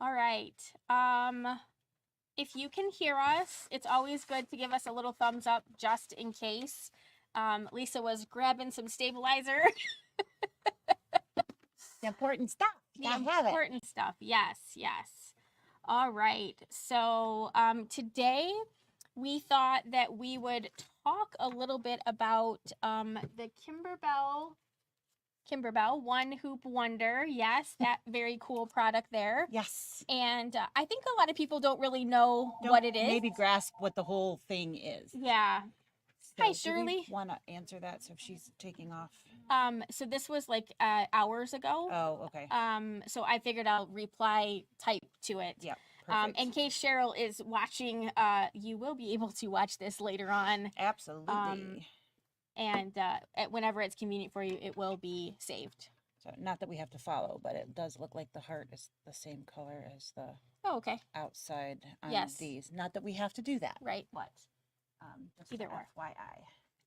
All right. If you can hear us, it's always good to give us a little thumbs up just in case. Lisa was grabbing some stabilizer. The important stuff. The important stuff. Yes, yes. All right. So today we thought that we would talk a little bit about the Kimberbell One-Hoop Wonder. Yes, that very cool product there. Yes. And I think a lot of people don't really know what it is. Maybe grasp what the whole thing is. Yeah. So Hi, Shirley. Want to answer that? So if she's taking off. So this was like hours ago. Oh, okay. So I figured I'll reply type to it. Yeah. In case Cheryl is watching, you will be able to watch this later on. Absolutely. And whenever it's convenient for you, it will be saved. So not that we have to follow, but it does look like the heart is the same color as the outside on these. Not that we have to do that. Right. But just either or. FYI.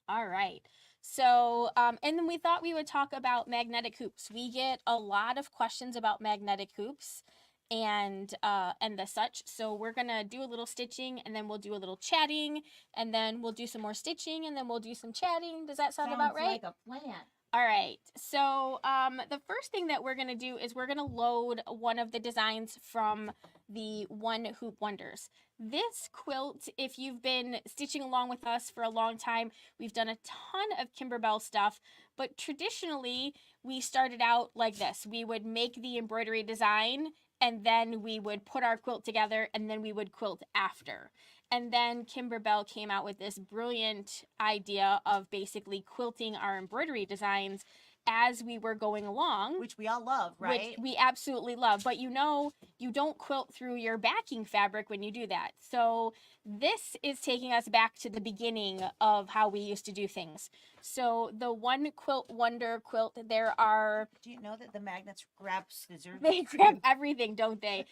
All right. So, and then we thought we would talk about magnetic hoops. We get a lot of questions about magnetic hoops and the such. So we're gonna do a little stitching, and then we'll do a little chatting, and then we'll do some more stitching, and then we'll do some chatting. Does that sound about right? Sounds like a plan. All right. So the first thing that we're gonna do is we're gonna load one of the designs from the One-Hoop Wonders. This quilt, if you've been stitching along with us for a long time, we've done a ton of Kimberbell stuff, but traditionally we started out like this. We would make the embroidery design, and then we would put our quilt together, and then we would quilt after. And then Kimberbell came out with this brilliant idea of basically quilting our embroidery designs as we were going along. Which we all love, right? Which we absolutely love. But you know, you don't quilt through your backing fabric when you do that. So this is taking us back to the beginning of how we used to do things. So the One Quilt Wonder quilt, there are... Do you know that the magnets grab scissors? They grab everything, don't they?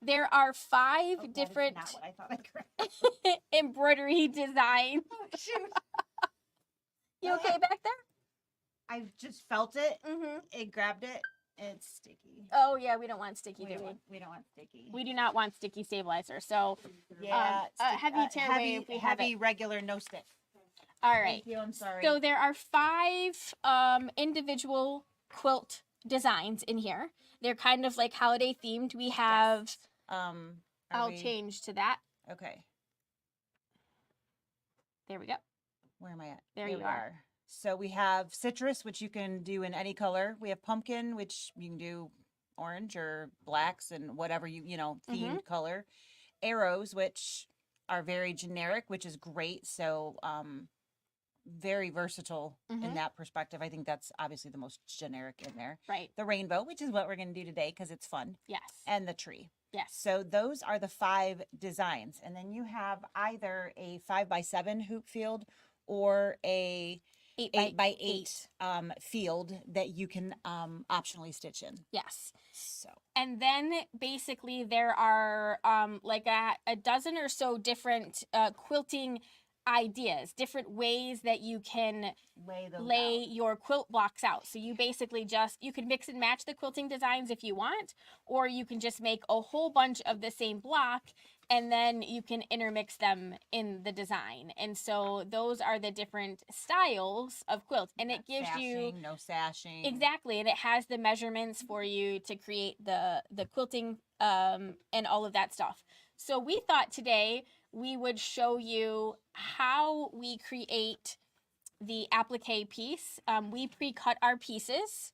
There are 5 different not what I thought I grabbed. embroidery designs. Oh, shoot. You okay back there? I just felt it. Mm-hmm. It grabbed it. It's sticky. Oh yeah, we don't want sticky, We don't want sticky. We do not want sticky stabilizer. So yeah, heavy tear away if we have heavy it. regular no stick. All right. Thank you. I'm sorry. So there are 5 individual quilt designs in here. They're kind of like holiday themed. We have. I'll change to that. Okay. There we go. Where am I at? There you are. So we have citrus, which you can do in any color. We have pumpkin, which you can do orange or blacks and whatever themed color. Arrows, which are very generic, which is great. So very versatile in that perspective. I think that's obviously the most generic in there. Right. The rainbow, which is what we're going to do today because it's fun. Yes. And the tree. Yes. So those are the 5 designs. And then you have either a 5x7 hoop field or a 8x8 field that you can optionally stitch in. Yes. So. And then basically there are like a dozen or so different quilting ideas, different ways that you can lay your quilt blocks out. So you basically you can mix and match the quilting designs if you want, or you can just make a whole bunch of the same block and then you can intermix them in the design. And so those are the different styles of quilt. And it gives you no sashing. Exactly. And it has the measurements for you to create the quilting and all of that stuff. So we thought today we would show you how we create the applique piece. We pre-cut our pieces,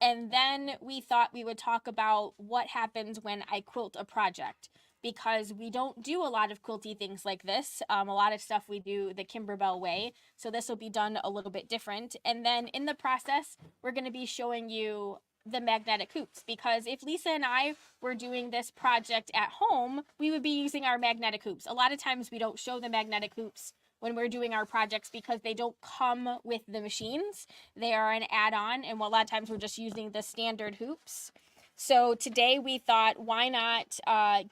and then we thought we would talk about what happens when I quilt a project, because we don't do a lot of quilty things like this. A lot of stuff we do the Kimberbell way, so this will be done a little bit different. And then in the process, we're going to be showing you the magnetic hoops, because if Lisa and I were doing this project at home, we would be using our magnetic hoops. A lot of times we don't show the magnetic hoops when we're doing our projects because they don't come with the machines. They are an add-on, and a lot of times we're just using the standard hoops. So today we thought, why not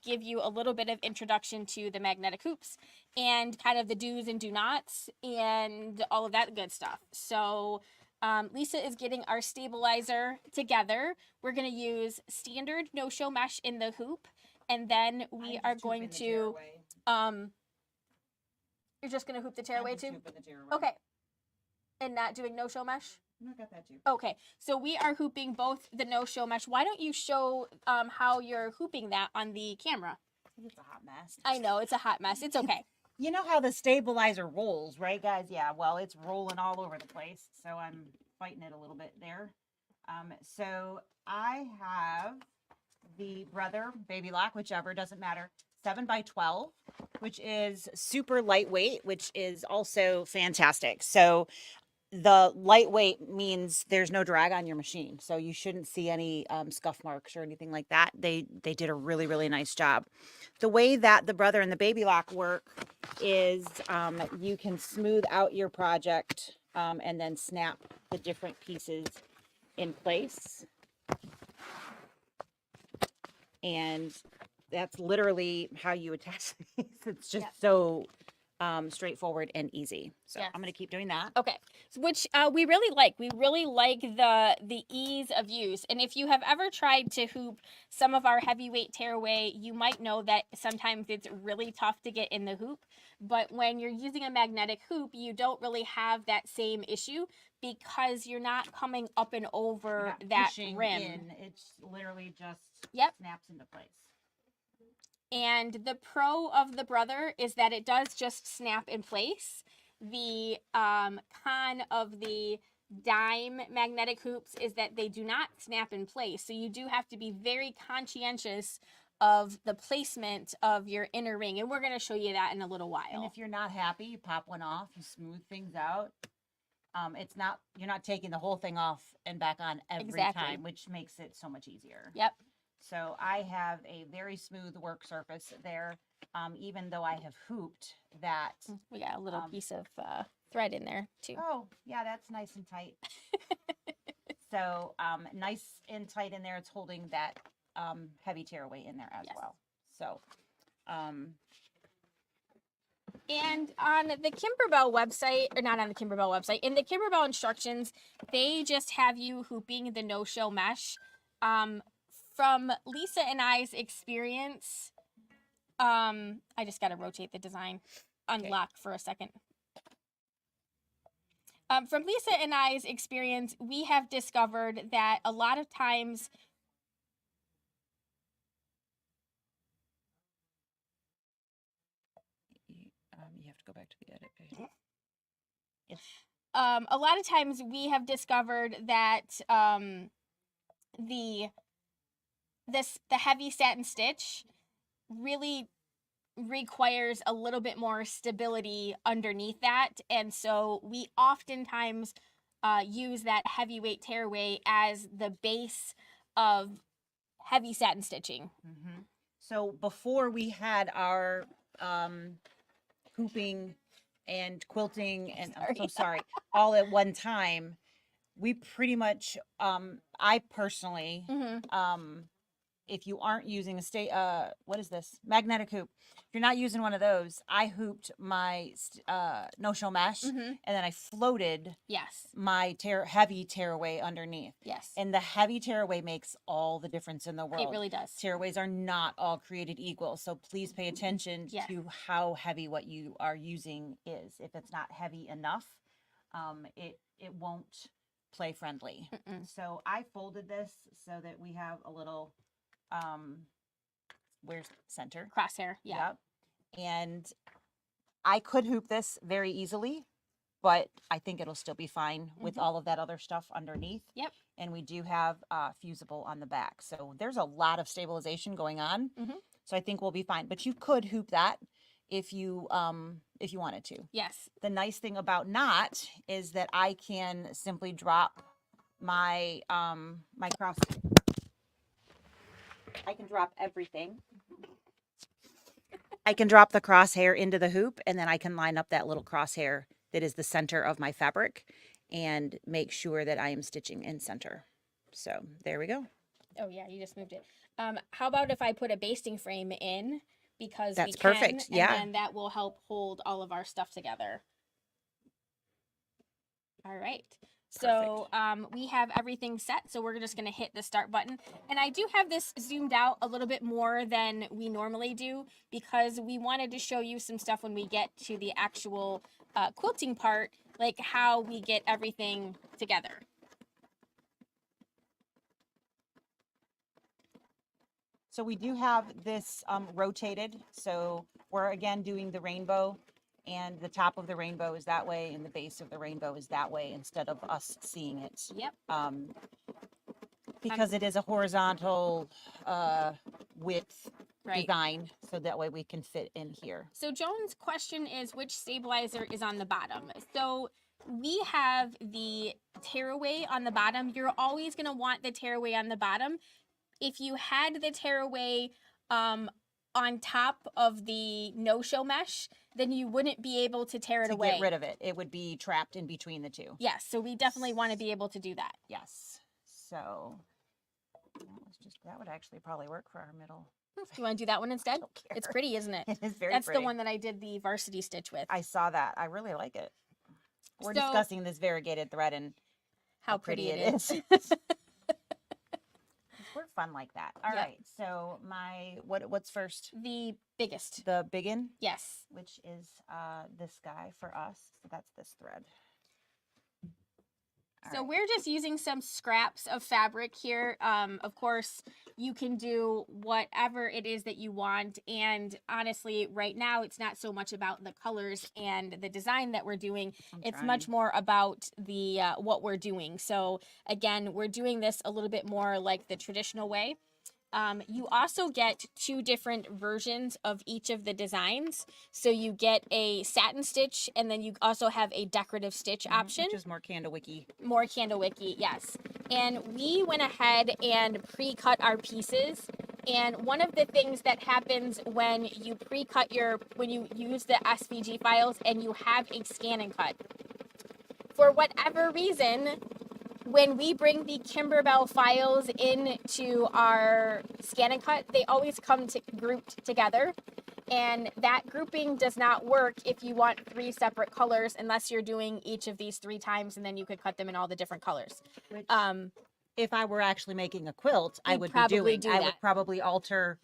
give you a little bit of introduction to the magnetic hoops and kind of the do's and do nots and all of that good stuff. So Lisa is getting our stabilizer together. We're going to use standard no-show mesh in the hoop, and then we are going to, you're just going to hoop the tearaway too? Okay. And not doing no-show mesh? I got that too. Okay, so we are hooping both the no-show mesh. Why don't you show how you're hooping that on the camera? It's a hot mess. I know, it's a hot mess. It's okay. You know how the stabilizer rolls, right, guys? Yeah, well, it's rolling all over the place, so I'm fighting it a little bit there. So I have the Brother Baby Lock, whichever, doesn't matter, 7x12, which is super lightweight, which is also fantastic. So the lightweight means there's no drag on your machine, so you shouldn't see any scuff marks or anything like that. They did a really, really nice job. The way that the Brother and the Baby Lock work is you can smooth out your project and then snap the different pieces in place. And that's literally how you attach these. It's just so straightforward and easy. So I'm going to keep doing that. Okay. Which we really like. We really like the ease of use. And if you have ever tried to hoop some of our heavyweight tearaway, you might know that sometimes it's really tough to get in the hoop. But when you're using a magnetic hoop, you don't really have that same issue because you're not coming up and over that rim. It's literally just snaps into place. And the pro of the Brother is that it does just snap in place. The con of the dime magnetic hoops is that they do not snap in place. So you do have to be very conscientious of the placement of your inner ring. And we're going to show you that in a little while. And if you're not happy, you pop one off, you smooth things out. You're not taking the whole thing off and back on every time, which makes it so much easier. Yep. So I have a very smooth work surface there, even though I have hooped that. We got a little piece of thread in there too. Oh, yeah, that's nice and tight. So nice and tight in there. It's holding that heavy tearaway in there as well. So. And on the Kimberbell website, or not on the Kimberbell website, in the Kimberbell instructions, they just have you hooping the no-show mesh. From Lisa and I's experience, I just got to rotate the design, unlock for a second. From Lisa and I's experience, we have discovered that a lot of times you have to go back to the edit page. Yes. A lot of times we have discovered that the heavy satin stitch really requires a little bit more stability underneath that, and so we oftentimes use that heavyweight tearaway as the base of heavy satin stitching. Mm-hmm. So before we had our hooping and quilting and I'm so sorry all at one time, we pretty much I personally if you aren't using a what is this? Magnetic hoop. If you're not using one of those, I hooped my no-show mesh and then I floated my heavy tearaway underneath. Yes. And the heavy tearaway makes all the difference in the world. It really does. Tearaways are not all created equal, so please pay attention to how heavy what you are using is. If it's not heavy enough, it won't play friendly. So I folded this so that we have a little where's center crosshair. Yep. And I could hoop this very easily, but I think it'll still be fine with all of that other stuff underneath. Yep. And we do have fusible on the back, so there's a lot of stabilization going on. So I think we'll be fine, but you could hoop that if you wanted to. Yes. The nice thing about not is that I can simply drop my my cross. I can drop everything. I can drop the crosshair into the hoop, and then I can line up that little crosshair that is the center of my fabric and make sure that I am stitching in center. So there we go. Oh yeah, you just moved it. How about if I put a basting frame in, because that's we can, perfect. Yeah. And then that will help hold all of our stuff together. All right. So we have everything set, so we're just going to hit the start button. And I do have this zoomed out a little bit more than we normally do because we wanted to show you some stuff when we get to the actual quilting part, like how we get everything together. So we do have this rotated. So we're again doing the rainbow, and the top of the rainbow is that way and the base of the rainbow is that way instead of us seeing it. Yep. Because it is a horizontal width Right. design, so that way we can fit in here. So Joan's question is which stabilizer is on the bottom? So we have the tearaway on the bottom. You're always going to want the tearaway on the bottom. If you had the tearaway on top of the no-show mesh, then you wouldn't be able to tear it away. To get rid of it. It would be trapped in between the two. Yes, so we definitely want to be able to do that. Yes. So that would actually probably work for our middle. Do you want to do that one instead? It's pretty, isn't it? It is very That's pretty. the one that I did the varsity stitch with. I saw that. I really like it. We're discussing this variegated thread and how pretty it is. We're fun like that. All right. So what's first? The biggest. The biggin? Yes. Which is this guy for us. So that's this thread. So we're just using some scraps of fabric here. Of course, you can do whatever it is that you want. And honestly, right now, it's not so much about the colors and the design that we're doing. It's much more about the what we're doing. So again, we're doing this a little bit more like the traditional way. You also get two different versions of each of the designs. So you get a satin stitch, and then you also have a decorative stitch option. Which is more candlewicky. More candlewicky, yes. And we went ahead and pre-cut our pieces. And one of the things that happens when you pre-cut when you use the SVG files and you have a scan and cut, for whatever reason, when we bring the Kimberbell files into our scan and cut, they always come grouped together. And that grouping does not work if you want 3 separate colors unless you're doing each of these 3 times, and then you could cut them in all the different colors. Which, if I were actually making a quilt, I would probably I would probably alter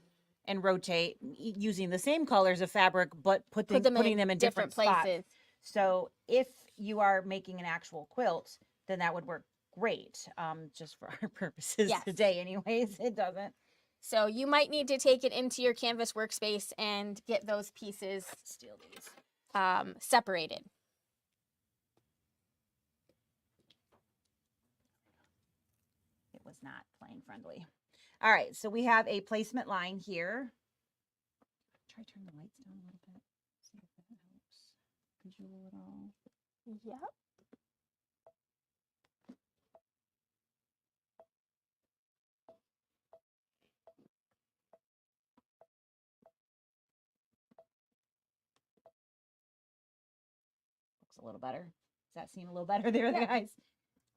and rotate using the same colors of fabric, but putting them in different places. Spots. So if you are making an actual quilt, then that would work great. Just for our purposes today anyways, it doesn't. So you might need to take it into your Canvas workspace and get those pieces separated. It was not playing friendly. All right, so we have a placement line here. Try turn the lights down a little bit. See if that helps visual at all. Yep. A little better. Does that seem a little better there, guys?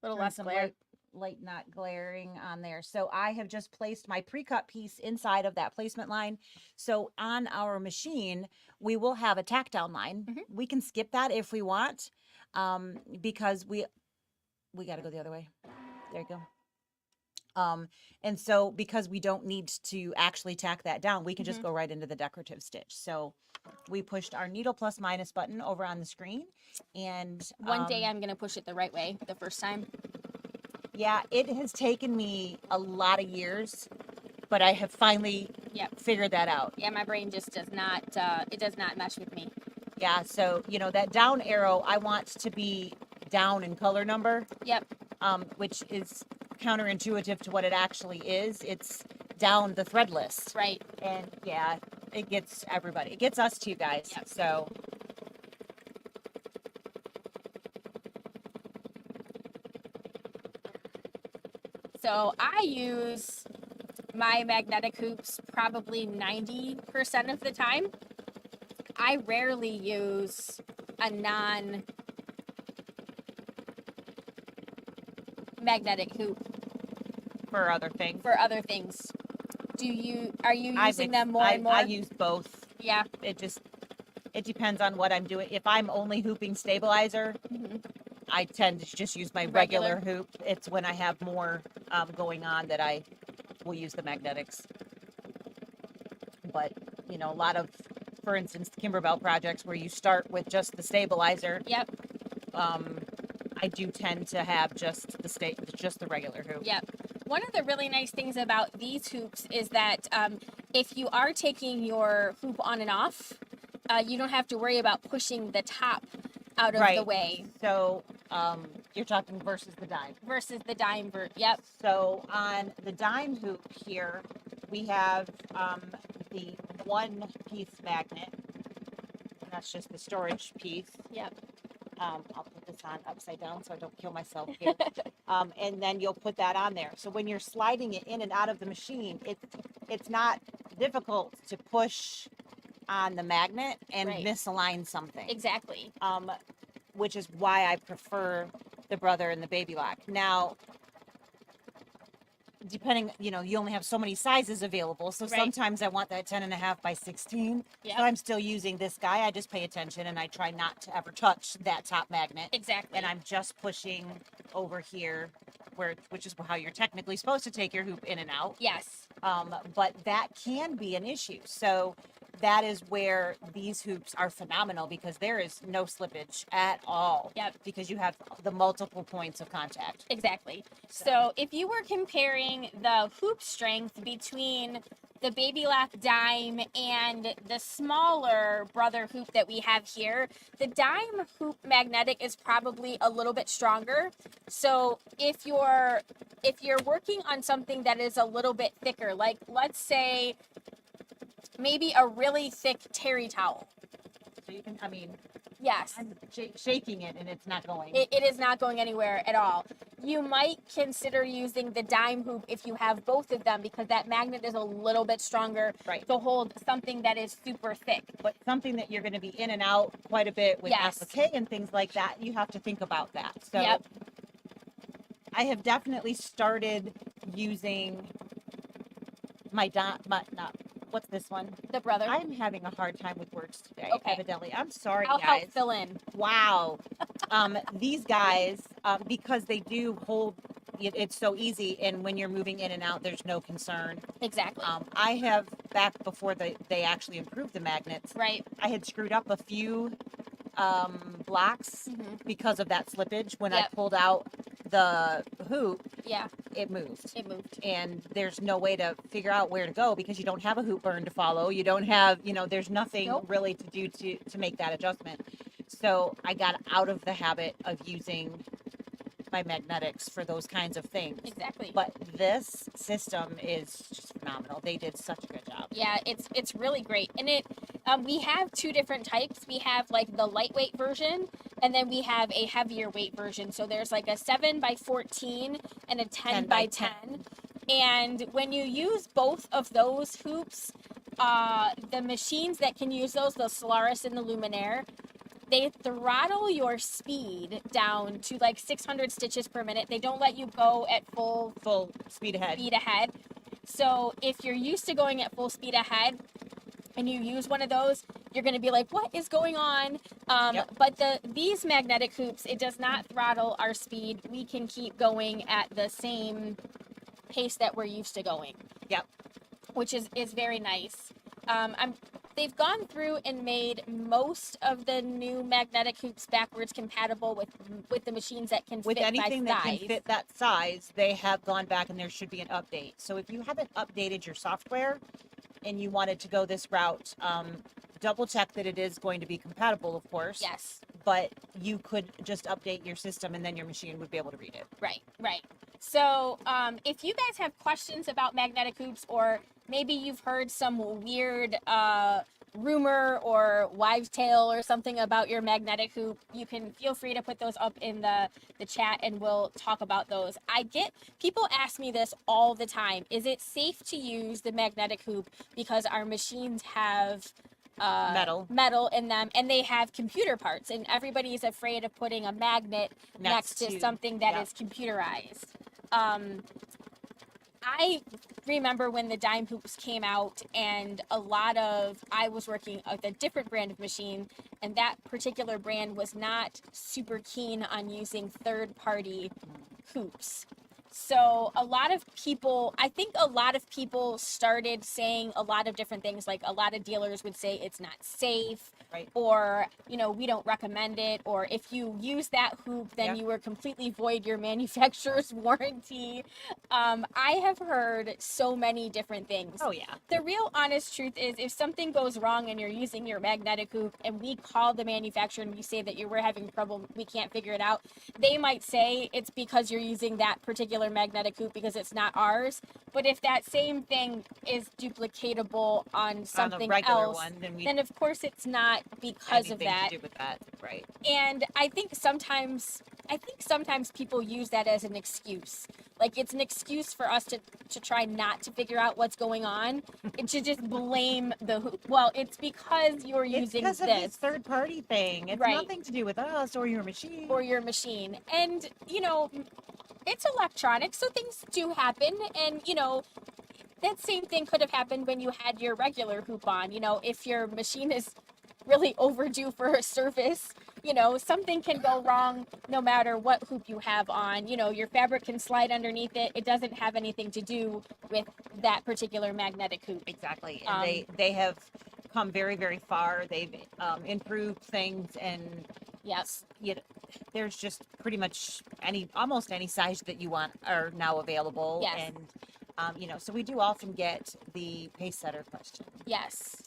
A little less glare. Light not glaring on there. So I have just placed my pre-cut piece inside of that placement line. So on our machine, we will have a tack down line. We can skip that if we want, because we got to go the other way. There you go. And so because we don't need to actually tack that down, we can just go right into the decorative stitch. So we pushed our needle plus minus button over on the screen, and one day I'm going to push it the right way the first time. Yeah, it has taken me a lot of years, but I have finally figured that out. Yeah, my brain just does not, it does not mesh with me. Yeah, so, that down arrow, I want to be down in color number. Yep. Which is counterintuitive to what it actually is. It's down the thread list. Right. And yeah, it gets everybody. It gets us too, guys. Yep. So I use my magnetic hoops probably 90% of the time. I rarely use a non-magnetic hoop for other things. Are you using them more and more? I use both. Yeah. It depends on what I'm doing. If I'm only hooping stabilizer, I tend to just use my regular hoop. It's when I have more going on that I will use the magnetics. But, you know, a lot of, for instance, the Kimberbell projects where you start with just the stabilizer. Yep. I do tend to have just the regular hoop. Yep. One of the really nice things about these hoops is that if you are taking your hoop on and off, you don't have to worry about pushing the top out of the way. So you're talking versus the dime. Versus the dime yep. So on the dime hoop here, we have the one-piece magnet. And that's just the storage piece. Yep. I'll put this on upside down so I don't kill myself here. And then you'll put that on there. So when you're sliding it in and out of the machine, it's not difficult to push on the magnet and misalign something. Exactly. Which is why I prefer the brother and the baby lock. Now, depending, you know, you only have so many sizes available. So sometimes I want that 10.5 by 16. Yep. So I'm still using this guy. I just pay attention and I try not to ever touch that top magnet. Exactly. And I'm just pushing over here, which is how you're technically supposed to take your hoop in and out. Yes. But that can be an issue. So that is where these hoops are phenomenal because there is no slippage at all. Yep. Because you have the multiple points of contact. Exactly. So if you were comparing the hoop strength between the baby lock dime and the smaller brother hoop that we have here, the dime hoop magnetic is probably a little bit stronger. So if you're working on something that is a little bit thicker, like let's say maybe a really thick terry towel. So you can, I mean, yes, I'm shaking it and it's not going. It is not going anywhere at all. You might consider using the dime hoop if you have both of them because that magnet is a little bit stronger to hold something that is super thick. But something that you're going to be in and out quite a bit with applique and things like that, you have to think about that. So I have definitely started using what's this one? The brother. I'm having a hard time with words today, evidently. I'm sorry, I'll guys. help fill in. Wow. These guys, because they do hold, it's so easy, and when you're moving in and out, there's no concern. Exactly. I have, back before they actually improved the magnets, I had screwed up a few blocks because of that slippage. When I pulled out the hoop, it moved. And there's no way to figure out where to go because you don't have a hoop burn to follow. You don't have, there's nothing really to do to make that adjustment. So I got out of the habit of using my magnetics for those kinds of things. Exactly. But this system is just phenomenal. They did such a good job. Yeah, it's really great. And we have two different types. We have like the lightweight version, and then we have a heavier weight version. So there's like a 7 by 14 and a 10 by 10. And when you use both of those hoops, the machines that can use those, the Solaris and the Luminaire, they throttle your speed down to like 600 stitches per minute. They don't let you go at full speed ahead. So if you're used to going at full speed ahead and you use one of those, you're going to be like, what is going on? But these magnetic hoops, it does not throttle our speed. We can keep going at the same pace that we're used to going. Yep. Which is very nice. They've gone through and made most of the new magnetic hoops backwards compatible with the machines that can fit by size. With anything that can fit that size, they have gone back and there should be an update. So if you haven't updated your software and you wanted to go this route, double check that it is going to be compatible, of course. Yes. But you could just update your system and then your machine would be able to read it. Right. So if you guys have questions about magnetic hoops, or maybe you've heard some weird rumor or wives' tale or something about your magnetic hoop, you can feel free to put those up in the chat and we'll talk about those. People ask me this all the time. Is it safe to use the magnetic hoop because our machines have metal in them and they have computer parts and everybody is afraid of putting a magnet next to something that is computerized? I remember when the dime hoops came out, and I was working with a different brand of machine, and that particular brand was not super keen on using third party hoops. So I think a lot of people started saying a lot of different things. Like a lot of dealers would say it's not safe, Right. or we don't recommend it, or if you use that hoop, then Yep. you were completely void your manufacturer's warranty. I have heard so many different things. Oh yeah. The real honest truth is, if something goes wrong and you're using your magnetic hoop and we call the manufacturer and we say that we're having trouble, we can't figure it out, they might say it's because you're using that particular magnetic hoop because it's not ours. But if that same thing is duplicatable on something on a regular else, one, then of course it's not because of anything that. to do with that, right? And I think sometimes people use that as an excuse. Like it's an excuse for us to try not to figure out what's going on. It should just blame the hoop. Well, it's because you're It's using because of this third party thing. It's Right. nothing to do with us or your machine. or your machine. And it's electronic, so things do happen. And that same thing could have happened when you had your regular hoop on. If your machine is really overdue for a service, something can go wrong no matter what hoop you have on. Your fabric can slide underneath it. It doesn't have anything to do with that particular magnetic hoop. Exactly. And they have come very, very far. They've improved things, and Yes. there's just pretty much almost any size that you want are now available. Yes. And so we do often get the pace setter question. Yes.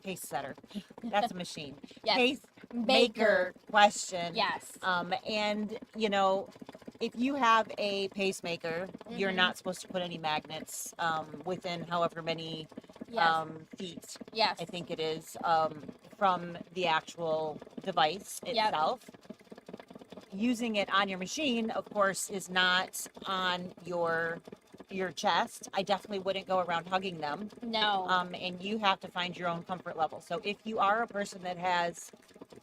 Pace setter. That's a machine. Yes. Pace Maker. maker question. Yes. And if you have a pacemaker, you're Mhm. not supposed to put any magnets within however many Yes. feet, Yes. I think it is, from the actual device Yep. itself. Using it on your machine, of course, is not on your chest. I definitely wouldn't go around hugging them. No. And you have to find your own comfort level. So if you are a person that has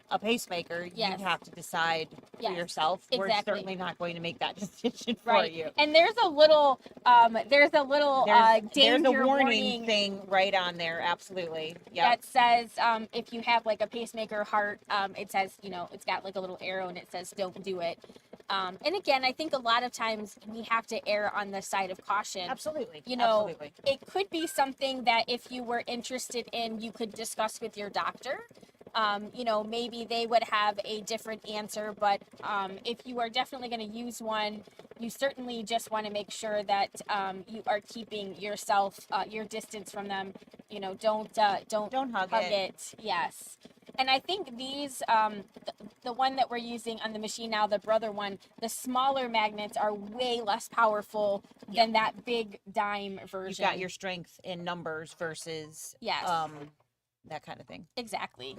a pacemaker, Yes. you have to decide for Yes, yourself. We're exactly. certainly not going to make that decision for Right. you. And there's a little There's danger a warning thing right on there. Absolutely. Yeah. that says if you have like a pacemaker heart, it says, it's got like a little arrow and it says don't do it. And again, I think a lot of times we have to err on the side of caution. Absolutely. Absolutely. It could be something that if you were interested in, you could discuss with your doctor. Maybe they would have a different answer, but if you are definitely going to use one, you certainly just want to make sure that you are keeping yourself, your distance from them. Don't hug it. Yes. And I think these, the one that we're using on the machine now, the Brother one, the smaller magnets are way less powerful than that big dime version. You've got your strength in numbers versus Yes. that kind of thing. Exactly.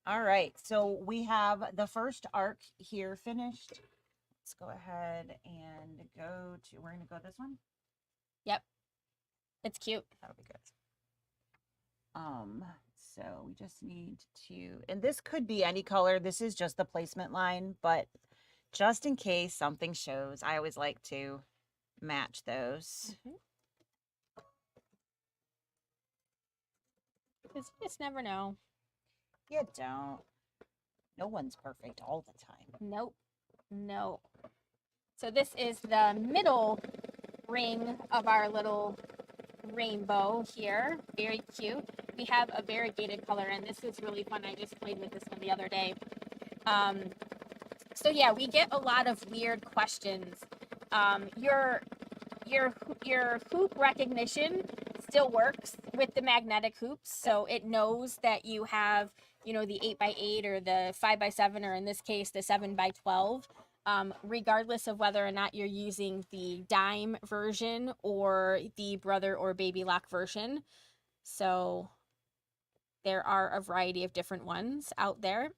All right. So we have the first arc here finished. Let's go ahead and we're going to go this one. Yep. It's cute. That'll be good. So we just need to, and this could be any color. This is just the placement line, but just in case something shows, I always like to match those. Mm-hmm. Because you just never know. You don't. No one's perfect all the time. Nope. No. So this is the middle ring of our little rainbow here. Very cute. We have a variegated color, and this is really fun. I just played with this one the other day. So yeah, we get a lot of weird questions. Your hoop recognition still works with the magnetic hoops, so it knows that you have, the 8x8 or the 5x7, or in this case, the 7x12. Regardless of whether or not you're using the dime version or the Brother or Baby Lock version. So there are a variety of different ones out there.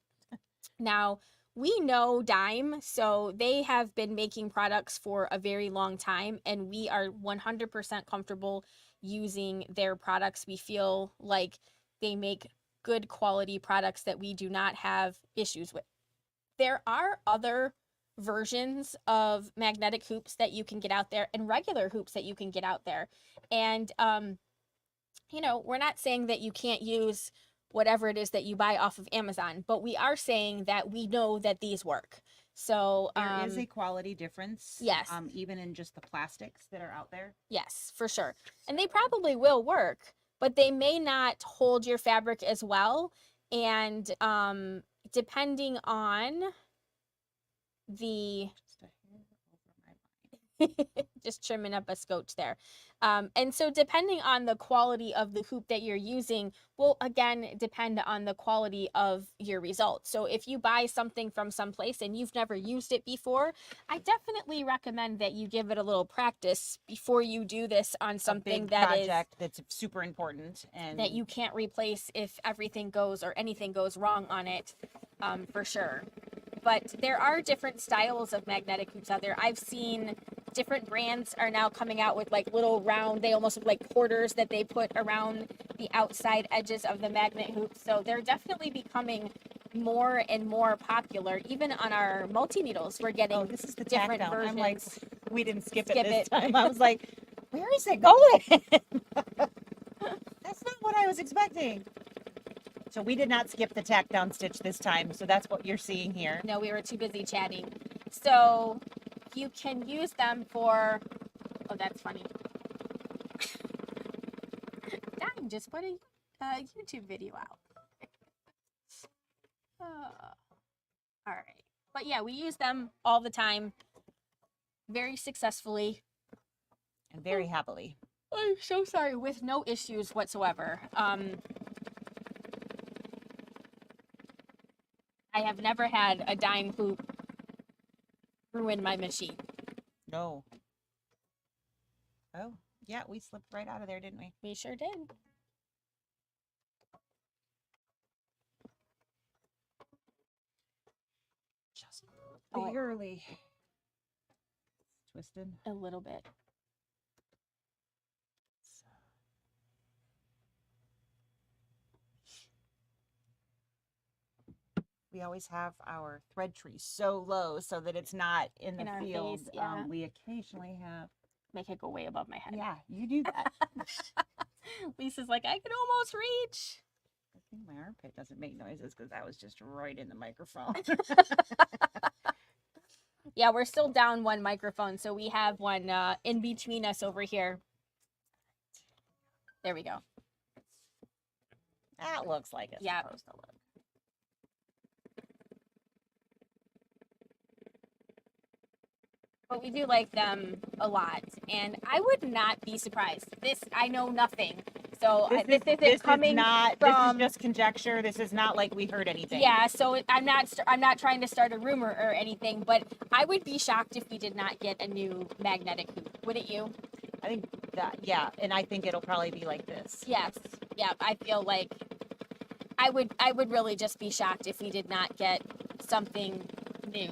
Now, we know Dime, so they have been making products for a very long time, and we are 100% comfortable using their products. We feel like they make good quality products that we do not have issues with. There are other versions of magnetic hoops that you can get out there and regular hoops that you can get out there. And, you know, we're not saying that you can't use whatever it is that you buy off of Amazon, but we are saying that we know that these work. So there is a quality difference. Yes. Even in just the plastics that are out there. Yes, for sure. And they probably will work, but they may not hold your fabric as well. And depending on the Just a hair over my mind. just trimming up a scotch there. And so depending on the quality of the hoop that you're using will again depend on the quality of your results. So if you buy something from someplace and you've never used it before, I definitely recommend that you give it a little practice before you do this on something that's super important and that you can't replace if everything goes or anything goes wrong on it, for sure. But there are different styles of magnetic hoops out there. I've seen different brands are now coming out with like little round, they almost look like quarters that they put around the outside edges of the magnet hoops. So they're definitely becoming more and more popular. Even on our multi-needles, we're getting this is the different tack down. versions. I'm like, we didn't skip Skip it this it. time. I was like, where is it going? That's not what I was expecting. So we did not skip the tack down stitch this time. So that's what you're seeing here. No, we were too busy chatting. So you can use them for, oh, that's funny. Dang, just put a YouTube video out. All right. But yeah, we use them all the time very successfely. And very happily. I'm so sorry, with no issues whatsoever. I have never had a dime hoop ruin my machine. No. Oh, yeah, we slipped right out of there, didn't we? We sure did. Just barely. Twisted. A little bit. We always have our thread tree so low so that it's not in the field. Face, yeah. We occasionally have. Make it go way above my head. Yeah, you do that. Lisa's like, I can almost reach. I think my armpit doesn't make noises because that was just right in the microphone. Yeah, we're still down one microphone, so we have one in between us over here. There we go. That looks like it's supposed to look. But we do like them a lot, and I would not be surprised. This, I know nothing, so this isn't coming from. This is just conjecture. This is not like we heard anything. Yeah, so I'm not trying to start a rumor or anything, but I would be shocked if we did not get a new magnetic hoop. Wouldn't you? I think that, yeah, and I think it'll probably be like this. Yes, yeah, I feel like I would really just be shocked if we did not get something new.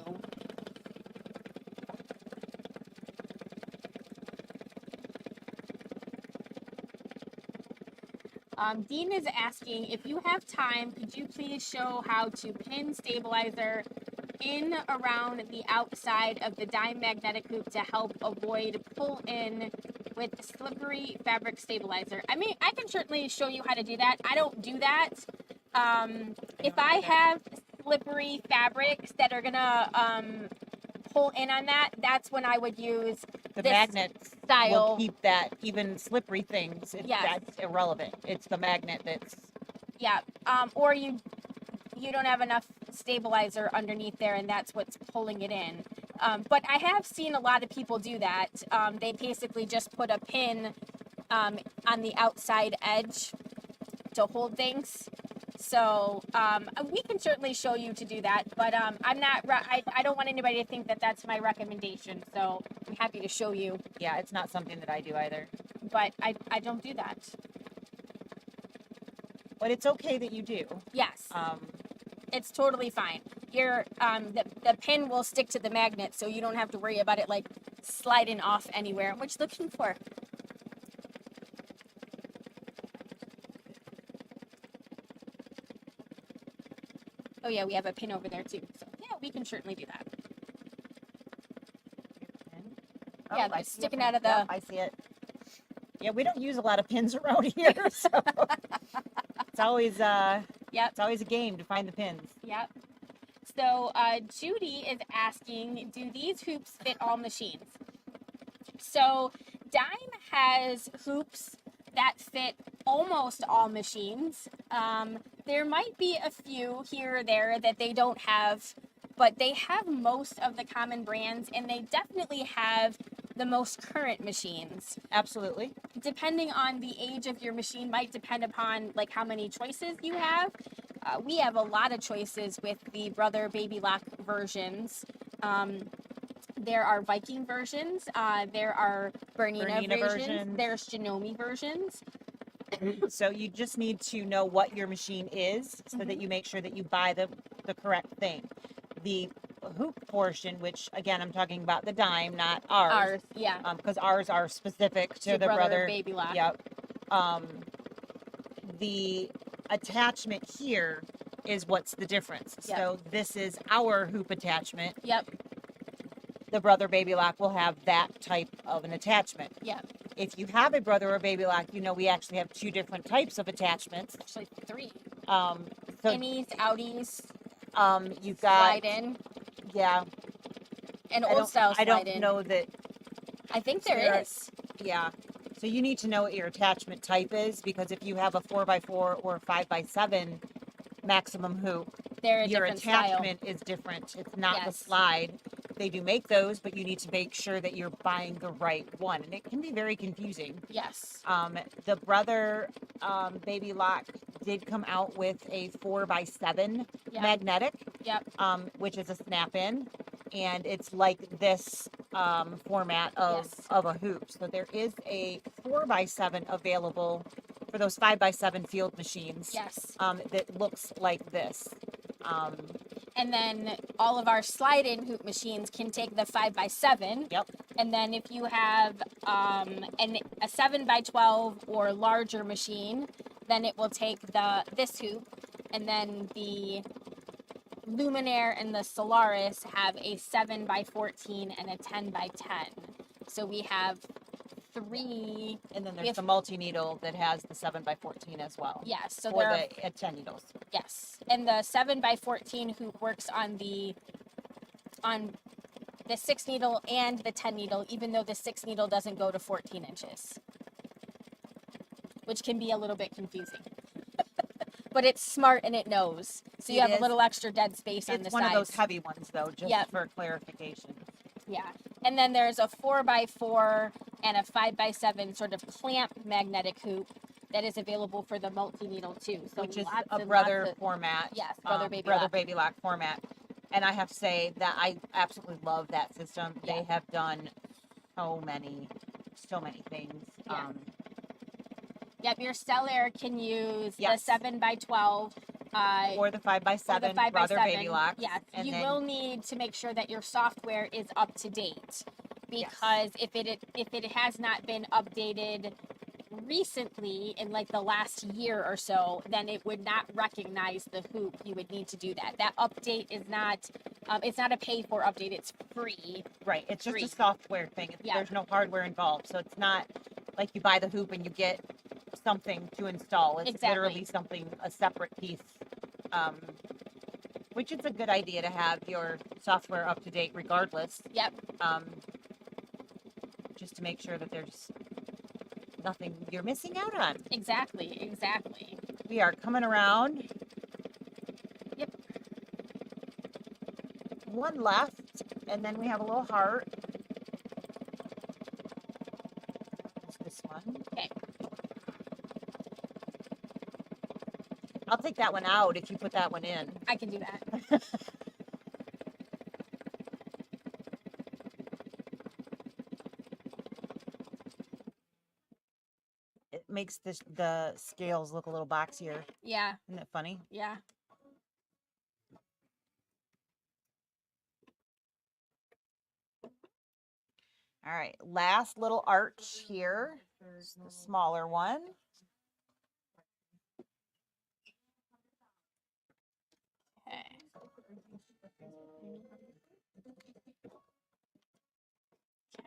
Dean is asking, if you have time, could you please show how to pin stabilizer in around the outside of the dime magnetic hoop to help avoid pull in with slippery fabric stabilizer? I mean, I can certainly show you how to do that. I don't do that. If I have slippery fabrics that are gonna pull in on that, that's when I would use the this magnet style. Will keep that, even slippery things. Yes. That's irrelevant. It's the magnet that's. Yeah. Or you don't have enough stabilizer underneath there, and that's what's pulling it in. But I have seen a lot of people do that. They basically just put a pin on the outside edge to hold things. So we can certainly show you to do that, but I'm not. I don't want anybody to think that that's my recommendation. So I'm happy to show you. Yeah, it's not something that I do either. But I don't do that. But it's okay that you do. Yes. It's totally fine. Your the pin will stick to the magnet, so you don't have to worry about it like sliding off anywhere. What you looking for? Oh yeah, we have a pin over there too. So yeah, we can certainly do that. Yeah, I they're see a sticking pin. out of the. Yep, I see it. Yeah, we don't use a lot of pins around here, so it's always Yep. it's always a game to find the pins. Yep. So Judy is asking, do these hoops fit all machines? So Dime has hoops that fit almost all machines. There might be a few here or there that they don't have, but they have most of the common brands, and they definitely have the most current machines. Absolutely. Depending on the age of your machine might depend upon like how many choices you have. We have a lot of choices with the Brother Baby Lock versions. There are Viking versions. There are Bernina versions. There's Janome versions. So you just need to know what your machine is so that you make sure that you buy the correct thing. The hoop portion, which again, I'm talking about the Dime, not ours. Ours, yeah. Because ours are specific to the Brother Baby Lock. Yep. The attachment here is what's the difference. Yep. So this is our hoop attachment. Yep. The Brother Baby Lock will have that type of an attachment. Yep. If you have a Brother or Baby Lock, you know we actually have two different types of attachments. Actually, 3. So Innies, outies, you've got slide in, yeah, and old style slide in. I don't know that. I think there is. Yeah. So you need to know what your attachment type is, because if you have a 4x4 or a 5x7 maximum hoop, They're a your different attachment is different. It's not the Yes. slide. They do make those, but you need to make sure that you're buying the right one, and it can be very confusing. Yes. The Brother Baby Lock did come out with a 4x7 Yep. magnetic, Yep. which is a snap-in, and it's like this format of Yes. a hoop. So there is a 4x7 available for those 5x7 field machines. Yes. That looks like this. And then all of our slide-in hoop machines can take the 5x7. Yep. And then if you have a 7x12 or larger machine, then it will take this hoop. And then the Luminaire and the Solaris have a 7x14 and a 10x10. So we have 3. And then there's the multi-needle that has the 7x14 as well. Yes. So for there the 10 needles. Yes. And the 7x14 hoop works on the 6 needle and the 10 needle, even though the 6 needle doesn't go to 14 inches, which can be a little bit confusing. But it's smart and it knows. So you have a little extra dead space on the sides. It's one of those heavy ones, though, just for clarification. Yeah. And then there's a 4x4 and a 5x7 sort of clamp magnetic hoop that is available for the multi-needle too. So which is a Brother format. Yes, Brother Baby Brother Lock. Baby Lock format. And I have to say that I absolutely love that system. Yeah. They have done so many things. Yeah. Yep, your Stellair can use Yes. the 7x12 or the 5x7 Brother Baby Lock. Yes, and you then, will need to make sure that your software is up to date, because if it has not been updated recently in like the last year or so, then it would not recognize the hoop. You would need to do that. That update is not it's not a pay for update, it's free. Right, it's just free. a software thing. There's no hardware involved, so it's not like you buy the hoop and you get something to install. It's literally something, a separate piece, which is a good idea to have your software up to date regardless. Yep. Just to make sure that there's nothing you're missing out on. Exactly. We are coming around. Yep. One left, and then we have a little heart. That's this one. Okay. I'll take that one out if you put that one in. I can do that. It makes the scales look a little boxier. Yeah. Isn't it funny? Yeah. All right, last little arch here. Here's the smaller one.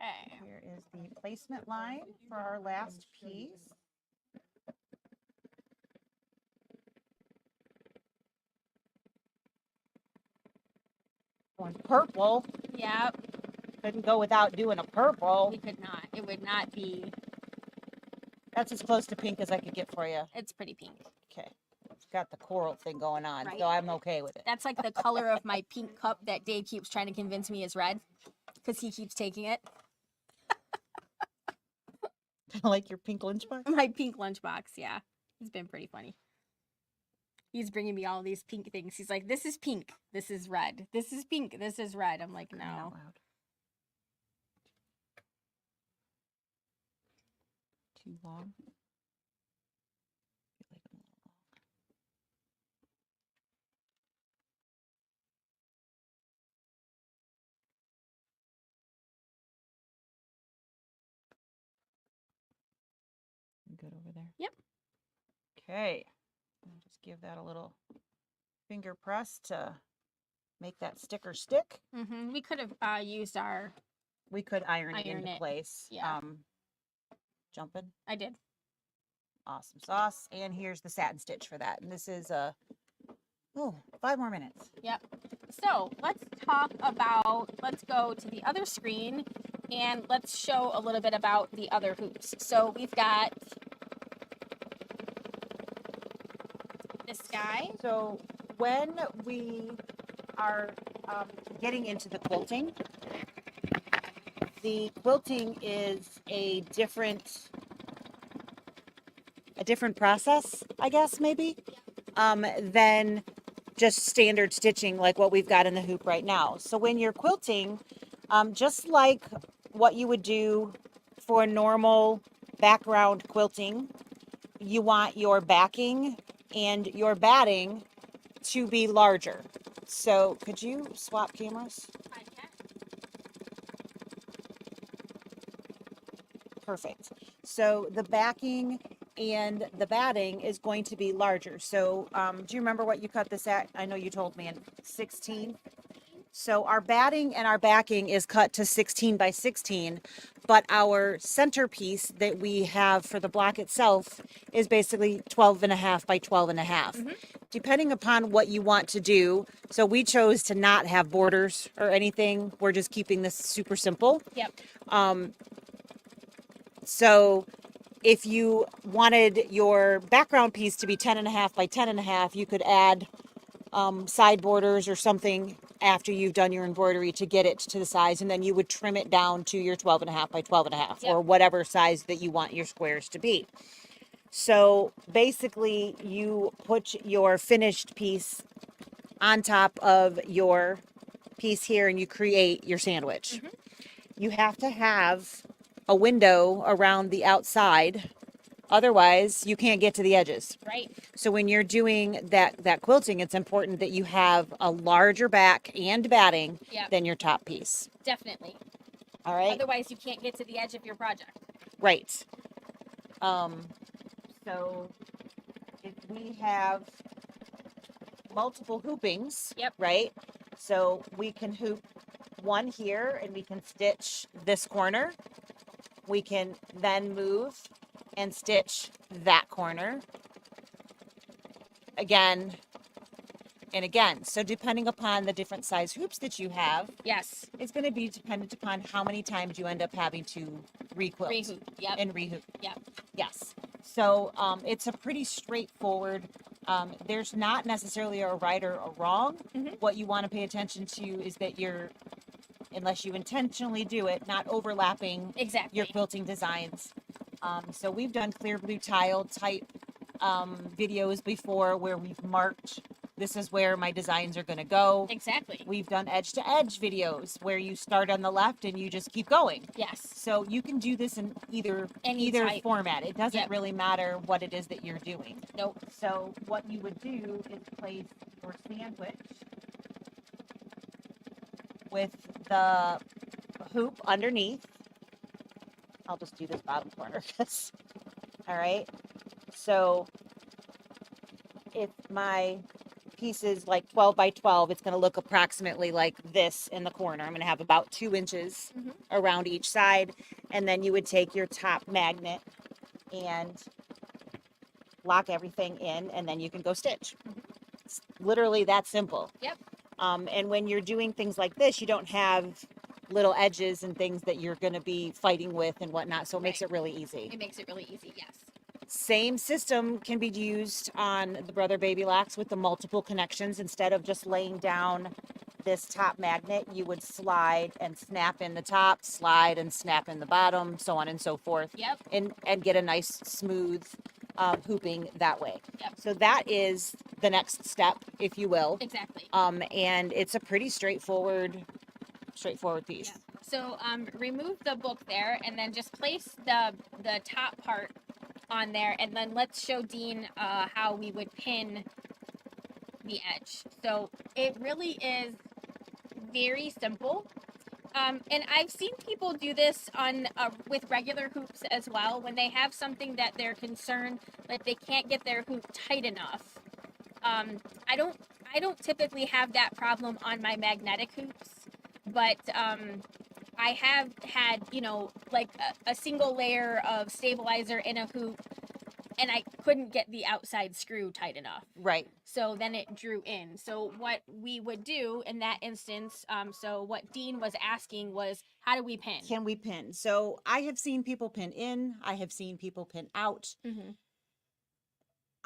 Okay. Here is the placement line for our last piece. Going purple. Yep. Couldn't go without doing a purple. We could not. It would not be. That's as close to pink as I could get for you. It's pretty pink. Okay. It's got the coral thing going on, Right. so I'm okay with it. That's like the color of my pink cup that Dave keeps trying to convince me is red because he keeps taking it. Like your pink lunchbox? My pink lunchbox, yeah. It's been pretty funny. He's bringing me all these pink things. He's like, this is pink. This is red. This is pink. This is red. I'm like, Crying out no. loud. Too long? Feel like I'm a little long. You good over there? Yep. Okay. I'll just give that a little finger press to make that sticker stick. We could have used our. We could iron it Iron into it. place. Yeah. Jumping. I did. Awesome sauce. And here's the satin stitch for that. And this is 5 more minutes. Yep. So let's go to the other screen and let's show a little bit about the other hoops. So we've got this guy. So when we are getting into the quilting is a different process, I guess, maybe, than just standard stitching like what we've got in the hoop right now. So when you're quilting, just like what you would do for a normal background quilting, you want your backing and your batting to be larger. So could you swap cameras? Perfect. So the backing and the batting is going to be larger. So do you remember what you cut this at? I know you told me in 16. So our batting and our backing is cut to 16 by 16, but our centerpiece that we have for the block itself is basically 12 and a half by 12 and a half. Depending upon what you want to do. So we chose to not have borders or anything. We're just keeping this super simple. Yep. So if you wanted your background piece to be 10 and a half by 10 and a half, you could add side borders or something after you've done your embroidery to get it to the size, and then you would trim it down to your 12 and a half by 12 and a half, or whatever size that you want your squares to be. So basically you put your finished piece on top of your piece here and you create your sandwich. You have to have a window around the outside, otherwise you can't get to the edges. Right. So when you're doing that quilting, it's important that you have a larger back and batting than your top piece. Definitely. All right. Otherwise you can't get to the edge of your project. Right. So if we have multiple hoopings, right? So we can hoop one here and we can stitch this corner. We can then move and stitch that corner again and again. So depending upon the different size hoops that you have, it's going to be dependent upon how many times you end up having to requilt and rehoop. Yes. So it's a pretty straightforward. There's not necessarily a right or a wrong. What you want to pay attention to is that you're, unless you intentionally do it, not overlapping your quilting designs. So we've done clear blue tile type videos before where we've marked, this is where my designs are going to go. We've done edge to edge videos where you start on the left and you just keep going. So you can do this in either format. It doesn't really matter what it is that you're doing. So what you would do is place your sandwich with the hoop underneath. I'll just do this bottom corner. All right. So if my pieces like 12 by 12, it's going to look approximately like this in the corner. I'm going to have about 2 inches around each side. And then you would take your top magnet and lock everything in, and then you can go stitch. It's literally that simple. Yep. And when you're doing things like this, you don't have little edges and things that you're going to be fighting with and whatnot. So it makes it really easy. It makes it really easy, yes. Same system can be used on the Brother Baby locks with the multiple connections. Instead of just laying down this top magnet, you would slide and snap in the top, slide and snap in the bottom, so on and so forth. Yep. And get a nice smooth hooping that way. Yep. So that is the next step, if you will. Exactly. And it's a pretty straightforward piece. Yeah. So remove the book there, and then just place the top part on there, and then let's show Dean how we would pin the edge. So it really is very simple. And I've seen people do this on with regular hoops as well, when they have something that they're concerned that they can't get their hoop tight enough. I don't typically have that problem on my magnetic hoops, but I have had, like a single layer of stabilizer in a hoop, and I couldn't get the outside screw tight enough. Right. So then it drew in. So what we would do in that instance, so what Dean was asking was, how do we pin? Can we pin? So I have seen people pin in. I have seen people pin out. Mm-hmm.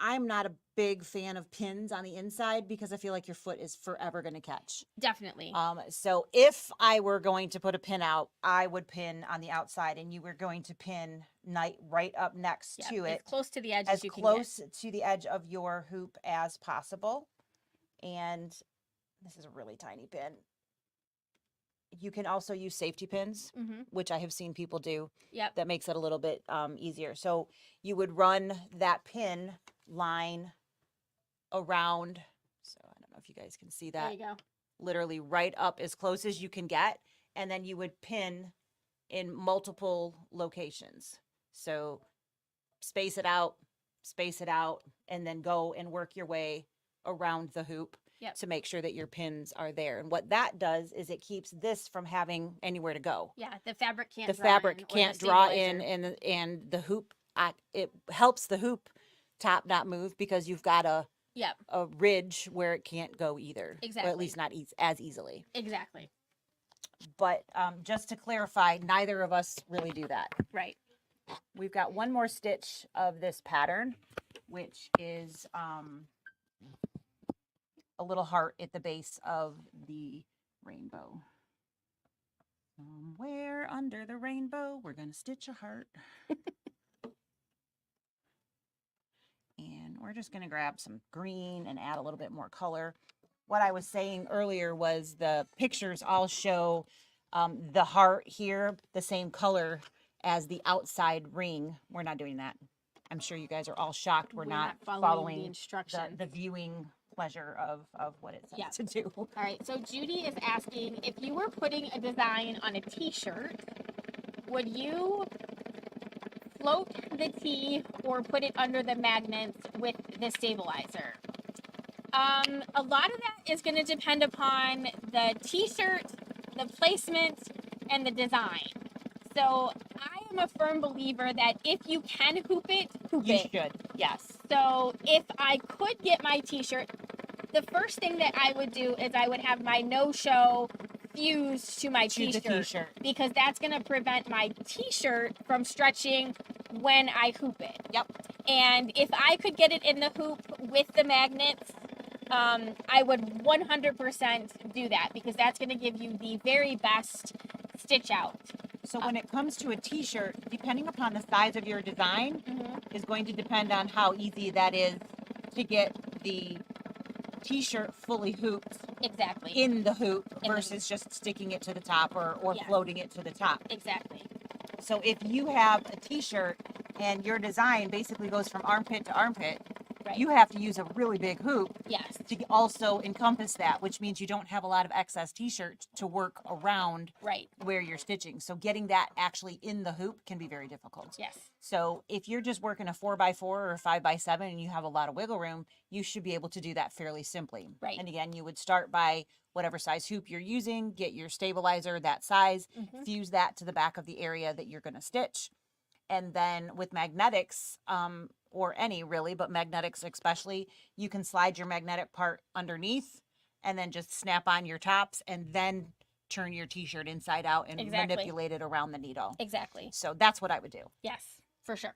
I'm not a big fan of pins on the inside because I feel like your foot is forever going to catch. Definitely. So if I were going to put a pin out, I would pin on the outside, and you were going to pin right up next to it. As close to the edge as you can close to the edge of your hoop as possible. And this is a really tiny pin. You can also use safety pins, which I have seen people do. Yep. That makes it a little bit easier. So you would run that pin line around. So I don't know if you guys can see that. There you go. Literally right up as close as you can get. And then you would pin in multiple locations. So space it out, and then go and work your way around the hoop. Yep. To make sure that your pins are there. And what that does is it keeps this from having anywhere to go. Yeah, the fabric can't draw in, and the hoop, it helps the hoop top not move because you've got a ridge where it can't go either. Exactly. Or at least not as easily. Exactly. But just to clarify, neither of us really do that. Right. We've got one more stitch of this pattern, which is a little heart at the base of the rainbow. Somewhere under the rainbow, we're going to stitch a heart. And we're just going to grab some green and add a little bit more color. What I was saying earlier was the pictures all show the heart here, the same color as the outside ring. We're not doing that. I'm sure you guys are all shocked. We're not following the instruction. The viewing pleasure of what it says to do. All right, so Judy is asking, if you were putting a design on a t-shirt, would you float the tee or put it under the magnets with the stabilizer? A lot of that is going to depend upon the t-shirt, the placement, and the design. So I am a firm believer that if you can hoop it, You should, yes. So if I could get my t-shirt, the first thing that I would do is I would have my no-show fused to my t-shirt, because that's going to prevent my t-shirt from stretching when I hoop it. Yep. And if I could get it in the hoop with the magnets, I would 100% do that, because that's going to give you the very best stitch out. So when it comes to a t-shirt, depending upon the size of your design, is going to depend on how easy that is to get the t-shirt fully hooped Exactly. in the hoop versus just sticking it to the top or floating it to the top. Exactly. So if you have a t-shirt and your design basically goes from armpit to armpit, Right. You have to use a really big hoop Yes. to also encompass that, which means you don't have a lot of excess t-shirt to work around Right. where you're stitching. So getting that actually in the hoop can be very difficult. Yes. So if you're just working a 4x4 or a 5x7 and you have a lot of wiggle room, you should be able to do that fairly simply. Right. And again, you would start by whatever size hoop you're using, get your stabilizer that size, fuse that to the back of the area that you're going to stitch. And then with magnetics, or any really, but magnetics especially, you can slide your magnetic part underneath and then just snap on your tops and then turn your t-shirt inside out and manipulate it around the needle. Exactly. So that's what I would do. Yes, for sure.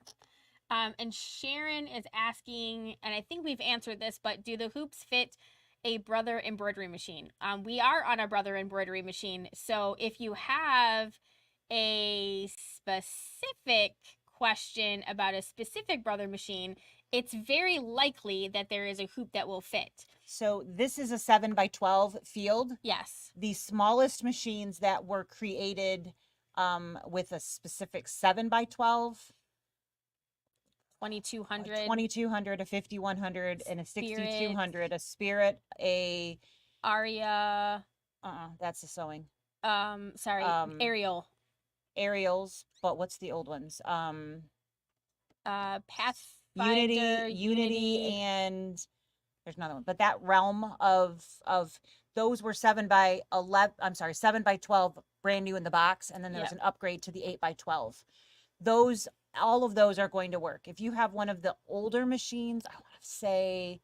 And Sharon is asking, and I think we've answered this, but do the hoops fit a Brother embroidery machine? We are on a Brother embroidery machine. So if you have a specific question about a specific Brother machine, it's very likely that there is a hoop that will fit. So this is a 7x12 field. Yes. The smallest machines that were created with a specific 7x12, 2200, a 2200, a 5100, and a 6200, a Spirit, a Aria. That's a sewing. Ariel. Ariels, but what's the old ones? Pathfinder, Unity, and there's another one. But that realm of those were 7x11. I'm sorry, 7x12, brand new in the box, and then there was an upgrade to the 8x12. Those, all of those are going to work. If you have one of the older machines, I want to say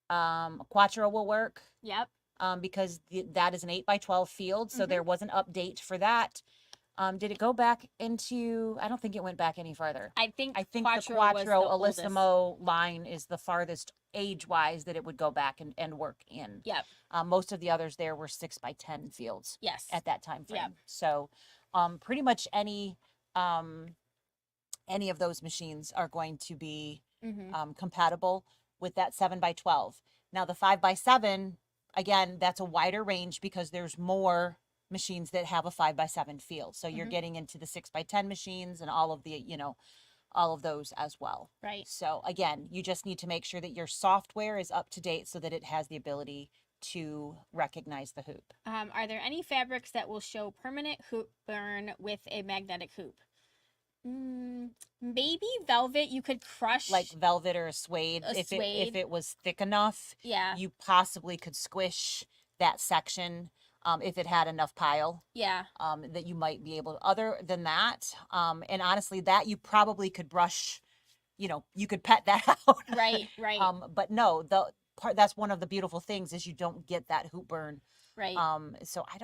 Quattro will work. Yep. Because that is an 8x12 field, so there was an update for that. Did it go back into? I don't think it went back any farther. I think the Quattro Allissimo line is the farthest age-wise that it would go back and work in. Yep. Most of the others there were 6x10 fields. Yes. At that time frame. Yep. So, pretty much any of those machines are going to be compatible with that 7x12. Now the 5x7, again, that's a wider range because there's more machines that have a 5x7 field. So you're getting into the 6x10 machines and all of the, all of those as well. Right. So again, you just need to make sure that your software is up to date so that it has the ability to recognize the hoop. Are there any fabrics that will show permanent hoop burn with a magnetic hoop? Maybe velvet. You could crush like velvet or a suede. If it was thick enough, you possibly could squish that section. If it had enough pile, that you might be able to. Other than that, and honestly, that you probably could brush, you could pet that out. Right. But no, that's one of the beautiful things is you don't get that hoop burn. Right. So I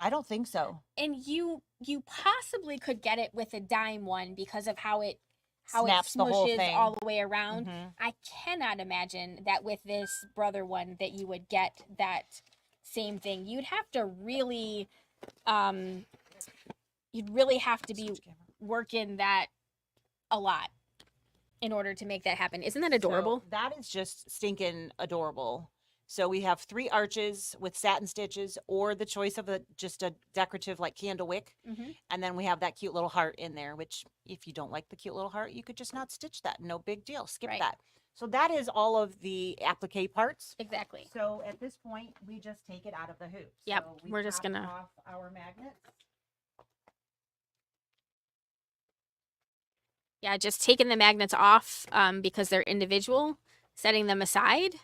don't think so. And you possibly could get it with a dime one because of how it Snaps the whole smushes thing all the way around. I cannot imagine that with this Brother one that you would get that same thing. You'd have to really be working that a lot in order to make that happen. Isn't that adorable? So that is just stinking adorable. So we have 3 arches with satin stitches or the choice of just a decorative like candle wick. And then we have that cute little heart in there, which if you don't like the cute little heart, you could just not stitch that. No big deal. Skip that. So that is all of the applique parts. Exactly. So at this point, we just take it out of the hoop. Yep. So We're just going to off our magnets. Yeah, just taking the magnets off because they're individual, setting them aside.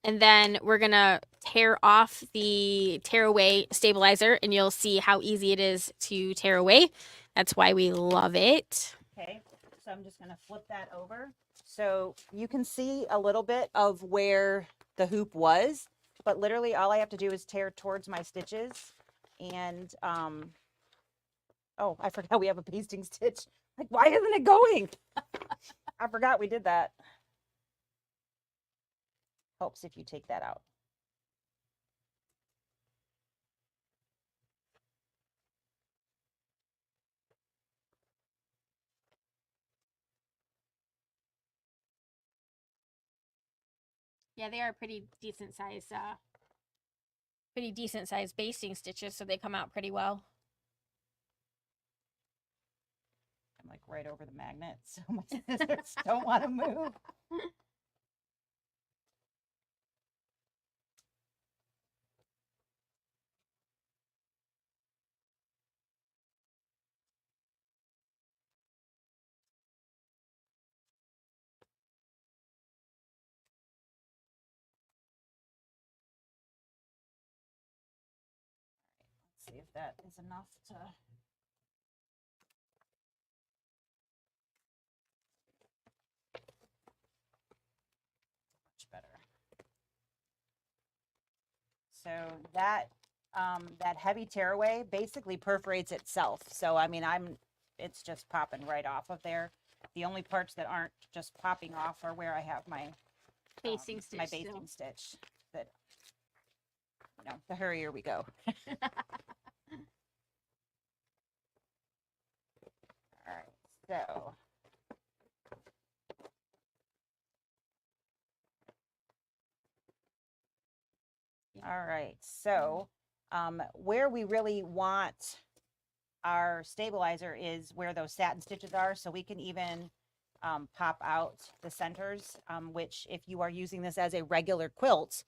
And then we're going to tear off the tear away stabilizer and you'll see how easy it is to tear away. That's why we love it. Okay, so I'm just going to flip that over. So you can see a little bit of where the hoop was, but literally all I have to do is tear towards my stitches. And, oh, I forgot we have a pasting stitch. Like, why isn't it going? I forgot we did that. Helps if you take that out. Yeah, they are pretty decent size basting stitches, so they come out pretty well. like right over the magnet, so my scissors don't want to move. Let's see if that is enough to. Much better. So that heavy tearaway basically perforates itself. So I mean, it's just popping right off of there. The only parts that aren't just popping off are where I have my Basting stitch. My basting stitch. That, you know, the hurrier we go. All right, so. All right, so where we really want our stabilizer is where those satin stitches are, so we can even pop out the centers, which if you are using this as a regular quilt,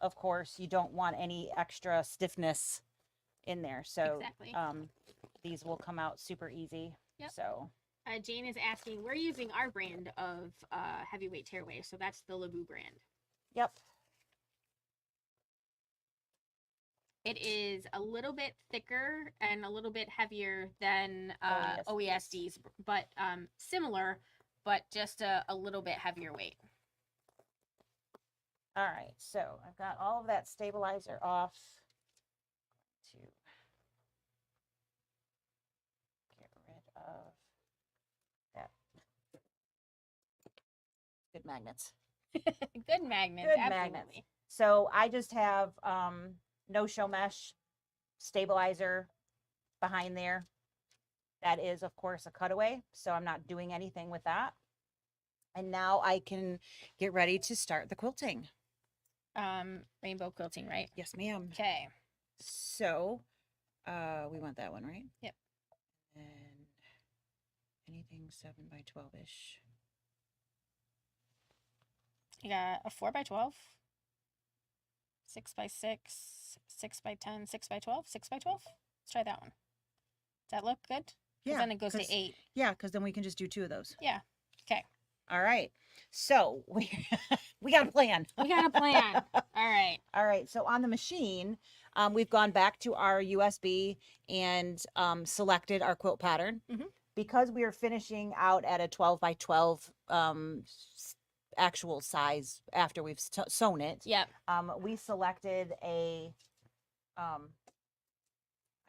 of course, you don't want any extra stiffness in there. So Exactly. these will come out super easy. Yep. So Jane is asking, we're using our brand of heavyweight tearaway, so that's the Laboo brand. Yep. It is a little bit thicker and a little bit heavier than OESD's, but similar, but just a little bit heavier weight. All right, so I've got all of that stabilizer off. To get rid of that. Good magnets. Good magnets, Good absolutely. magnets. So I just have no show mesh stabilizer behind there. That is, of course, a cutaway, so I'm not doing anything with that. And now I can get ready to start the quilting. Rainbow quilting, right? Yes, ma'am. Okay. So we want that one, right? Yep. And anything 7 by 12-ish. You got a 4 by 12, 6 by 6, 6 by 10, 6 by 12, 6 by 12. Let's try that one. Does that look good? Yeah. Then it goes to 8. Yeah, because then we can just do 2 of those. Yeah. Okay. All right. So we got a plan. We got a plan. All right. All right. So on the machine, we've gone back to our USB and selected our quilt pattern. Mhm. Because we are finishing out at a 12 by 12 actual size after we've sewn it. Yep. We selected a. I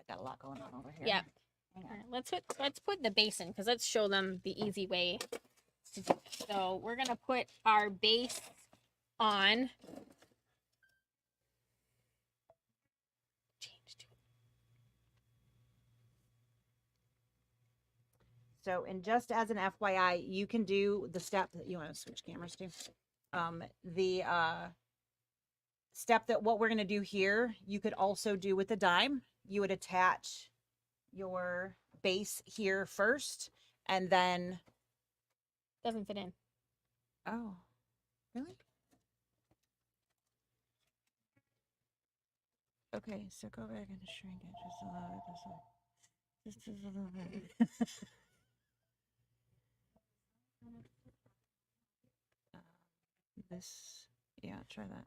got a lot going on over here. Yeah. Hang on. All right, let's put the base in because let's show them the easy way to do it. So we're gonna put our base on. So, and just as an FYI, you can do the step that you want to switch cameras to. The step that what we're going to do here, you could also do with the dime. You would attach your base here first, and then. Doesn't fit in. Oh, really? Okay, so go back and shrink it just a little bit. Just a little bit. This, yeah, try that.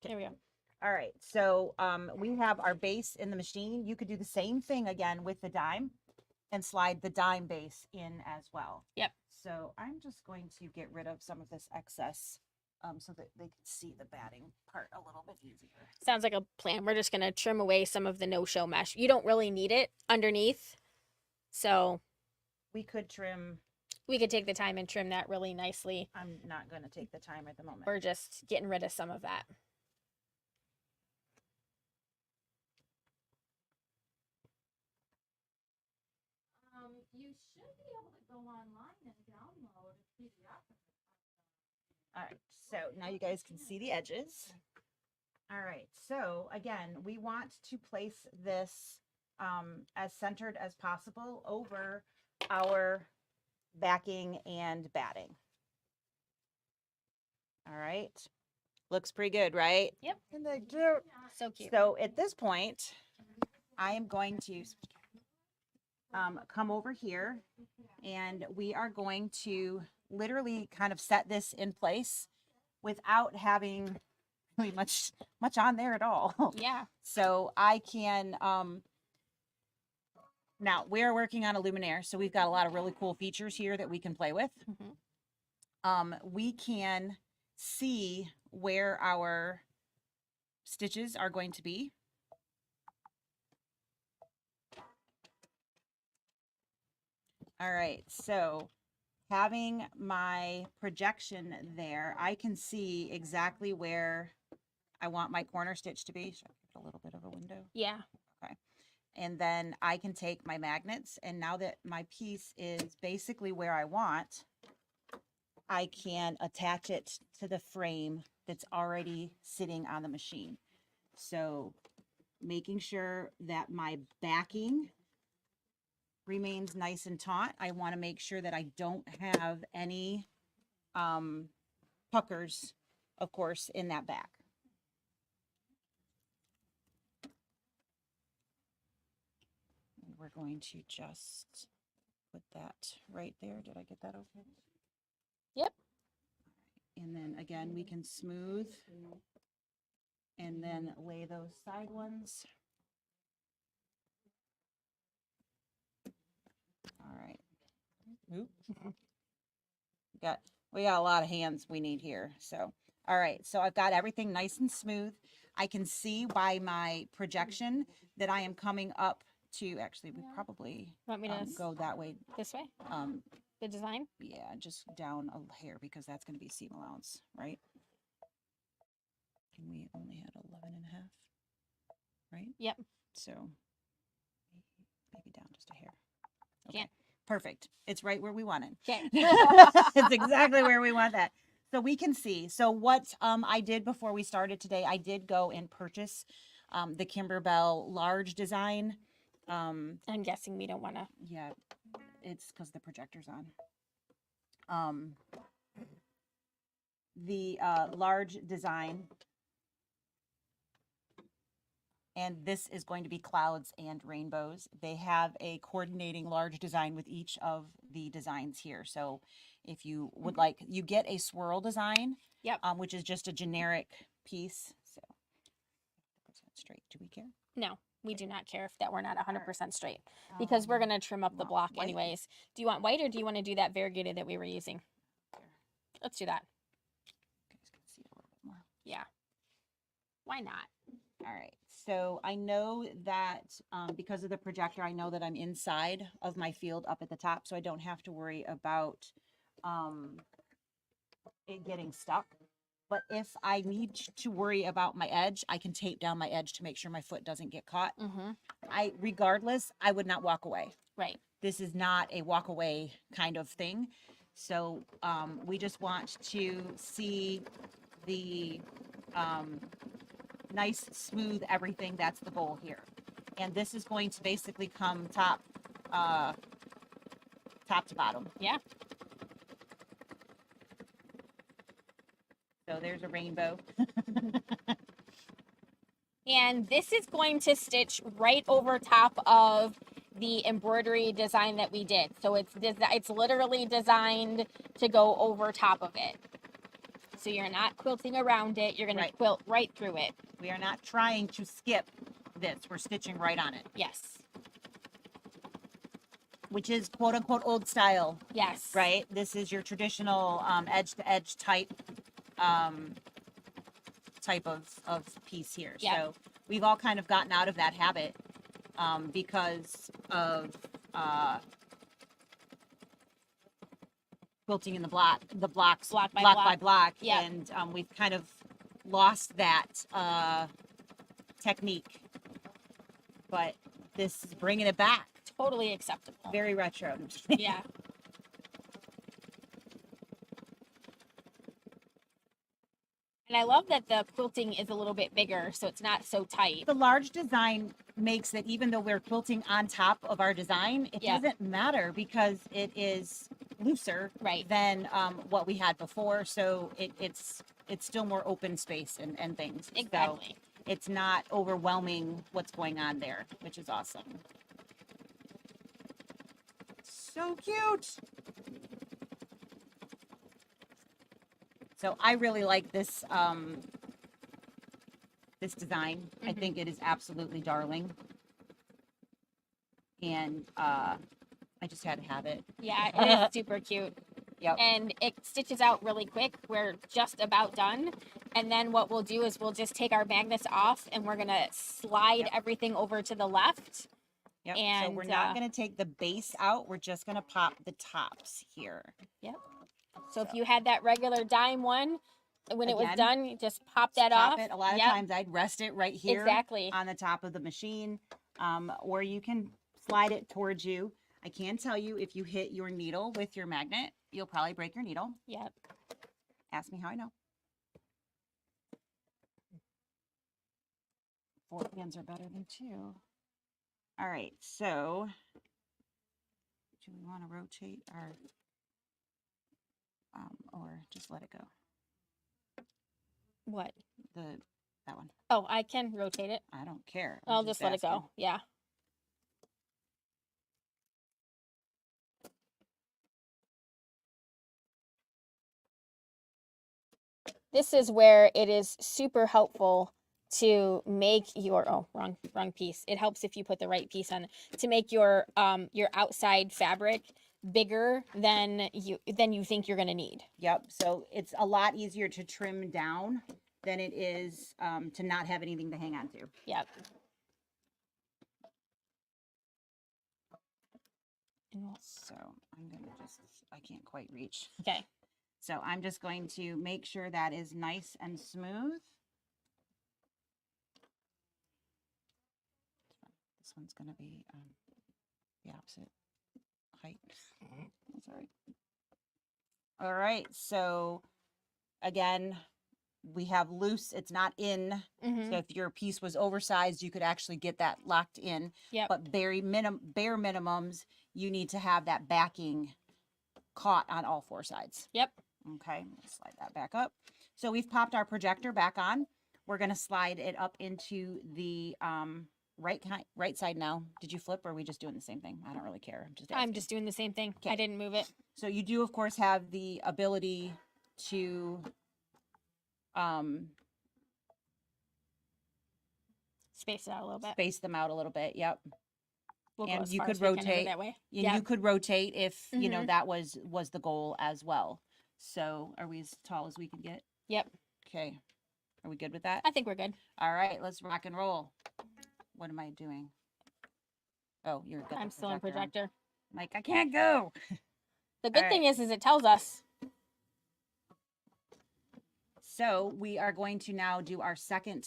There we go. All right, so we have our base in the machine. You could do the same thing again with the dime and slide the dime base in as well. Yep. So I'm just going to get rid of some of this excess so that they can see the batting part a little bit easier. Sounds like a plan. We're just gonna trim away some of the no-show mesh. You don't really need it underneath, so we could trim. We could take the time and trim that really nicely. I'm not going to take the time at the moment. We're just getting rid of some of that. You should be able to go online and download a PDF. All right, so now you guys can see the edges. All right, so again, we want to place this as centered as possible over our backing and batting. All right. Looks pretty good, right? Yep. And they do. So cute. So at this point, I am going to come over here, and we are going to literally kind of set this in place without having really much on there at all. Yeah. So I can now we're working on a luminaire, so we've got a lot of really cool features here that we can play with. We can see where our stitches are going to be. All right, so having my projection there, I can see exactly where I want my corner stitch to be. Should I give it a little bit of a window? Yeah. Okay. And then I can take my magnets, and now that my piece is basically where I want, I can attach it to the frame that's already sitting on the machine. So making sure that my backing remains nice and taut. I want to make sure that I don't have any puckers, of course, in that back. And we're going to just put that right there. Did I get that okay? Yep. And then again, we can smooth and then lay those side ones. All right. Oop. We got a lot of hands we need here. So, all right. So I've got everything nice and smooth. I can see by my projection that I am coming up to, actually, we probably Want me to go that way. this way? The design? Yeah, just down a hair because that's going to be seam allowance, right? And we only had 11 and a half, right? Yep. So maybe down just a hair. Okay. Perfect. It's right where we want it. Okay. It's exactly where we want that. So we can see. So what I did before we started today, I did go and purchase the Kimberbell large design. I'm guessing we don't want to. Yeah, it's because the projector's on. The large design. And this is going to be clouds and rainbows. They have a coordinating large design with each of the designs here. So if you would like, you get a swirl design, Yep. Which is just a generic piece. So straight. Do we care? No, we do not care if that we're not 100% straight because we're going to trim up the block white? anyways. Do you want white or do you want to do that variegated that we were using? Let's do that. You guys can see it a little bit more. Yeah. Why not? All right. So I know that because of the projector, I know that I'm inside of my field up at the top, so I don't have to worry about it getting stuck. But if I need to worry about my edge, I can tape down my edge to make sure my foot doesn't get caught. Regardless, I would not walk away. Right. This is not a walk away kind of thing. So we just want to see the nice, smooth everything. That's the goal here. And this is going to basically come top to bottom. Yeah. So there's a rainbow. And this is going to stitch right over top of the embroidery design that we did. So it's literally designed to go over top of it. So you're not quilting around it. You're going to quilt right through it. We are not trying to skip this. We're stitching right on it. Yes. Which is quote unquote old style. Yes. Right? This is your traditional edge to edge type of piece here. Yep. So we've all kind of gotten out of that habit because of quilting in the blocks block by block. Yep. And we've kind of lost that technique, but this is bringing it back. Totally acceptable. Very retro. Yeah. And I love that the quilting is a little bit bigger, so it's not so tight. The large design makes it, even though we're quilting on top of our design, it Yep. doesn't matter because it is looser Right. than what we had before. So it's still more open space and things. Exactly. So it's not overwhelming what's going on there, which is awesome. So cute. So I really like this this design. I Mhm. think it is absolutely darling. And I just had to have it. Yeah, it is super cute. Yep. And it stitches out really quick. We're just about done. And then what we'll do is we'll just take our magnets off and we're going to slide Yep. everything over to the left. Yep. So And, we're not going to take the base out. We're just going to pop the tops here. Yep. So if you had that regular dime one, when it was Again, done, you just pop that Pop off. it. A lot of Yep. times I'd rest it right here Exactly. on the top of the machine, or you can slide it towards you. I can tell you, if you hit your needle with your magnet, you'll probably break your needle. Yep. Ask me how I know. 4 hands are better than 2. All right, so do we want to rotate our, or just let it go? What? That one. Oh, I can rotate it. I don't care. I'll just let it asking. go. Yeah. This is where it is super helpful to make your wrong piece. It helps if you put the right piece on to make your outside fabric bigger than you think you're going to need. Yep. So it's a lot easier to trim down than it is to not have anything to hang on to. Yep. So I'm going to I can't quite reach. Okay. So I'm just going to make sure that is nice and smooth. This one's going to be the opposite height. That's all right. All right. So again, we have loose. It's not in. Mm-hmm. So if your piece was oversized, you could actually get that locked in. Yep. But bare minimums, you need to have that backing caught on all 4 sides. Yep. Okay, let's slide that back up. So we've popped our projector back on. We're going to slide it up into the right side now. Did you flip, or are we just doing the same thing? I don't really care. I'm just doing the same thing. Okay. I didn't move it. So you do, of course, have the ability to Space it out a little bit. space them out a little bit. Yep. We'll go And as you far could as we can over rotate. that way. And Yeah. you could rotate if, you know, Mhm. that was the goal as well. So are we as tall as we can get? Yep. Okay. Are we good with that? I think we're good. All right, let's rock and roll. What am I doing? Oh, you're got the I'm still in projector on. projector. Like, I can't go. The good thing is it tells us. So we are going to now do our second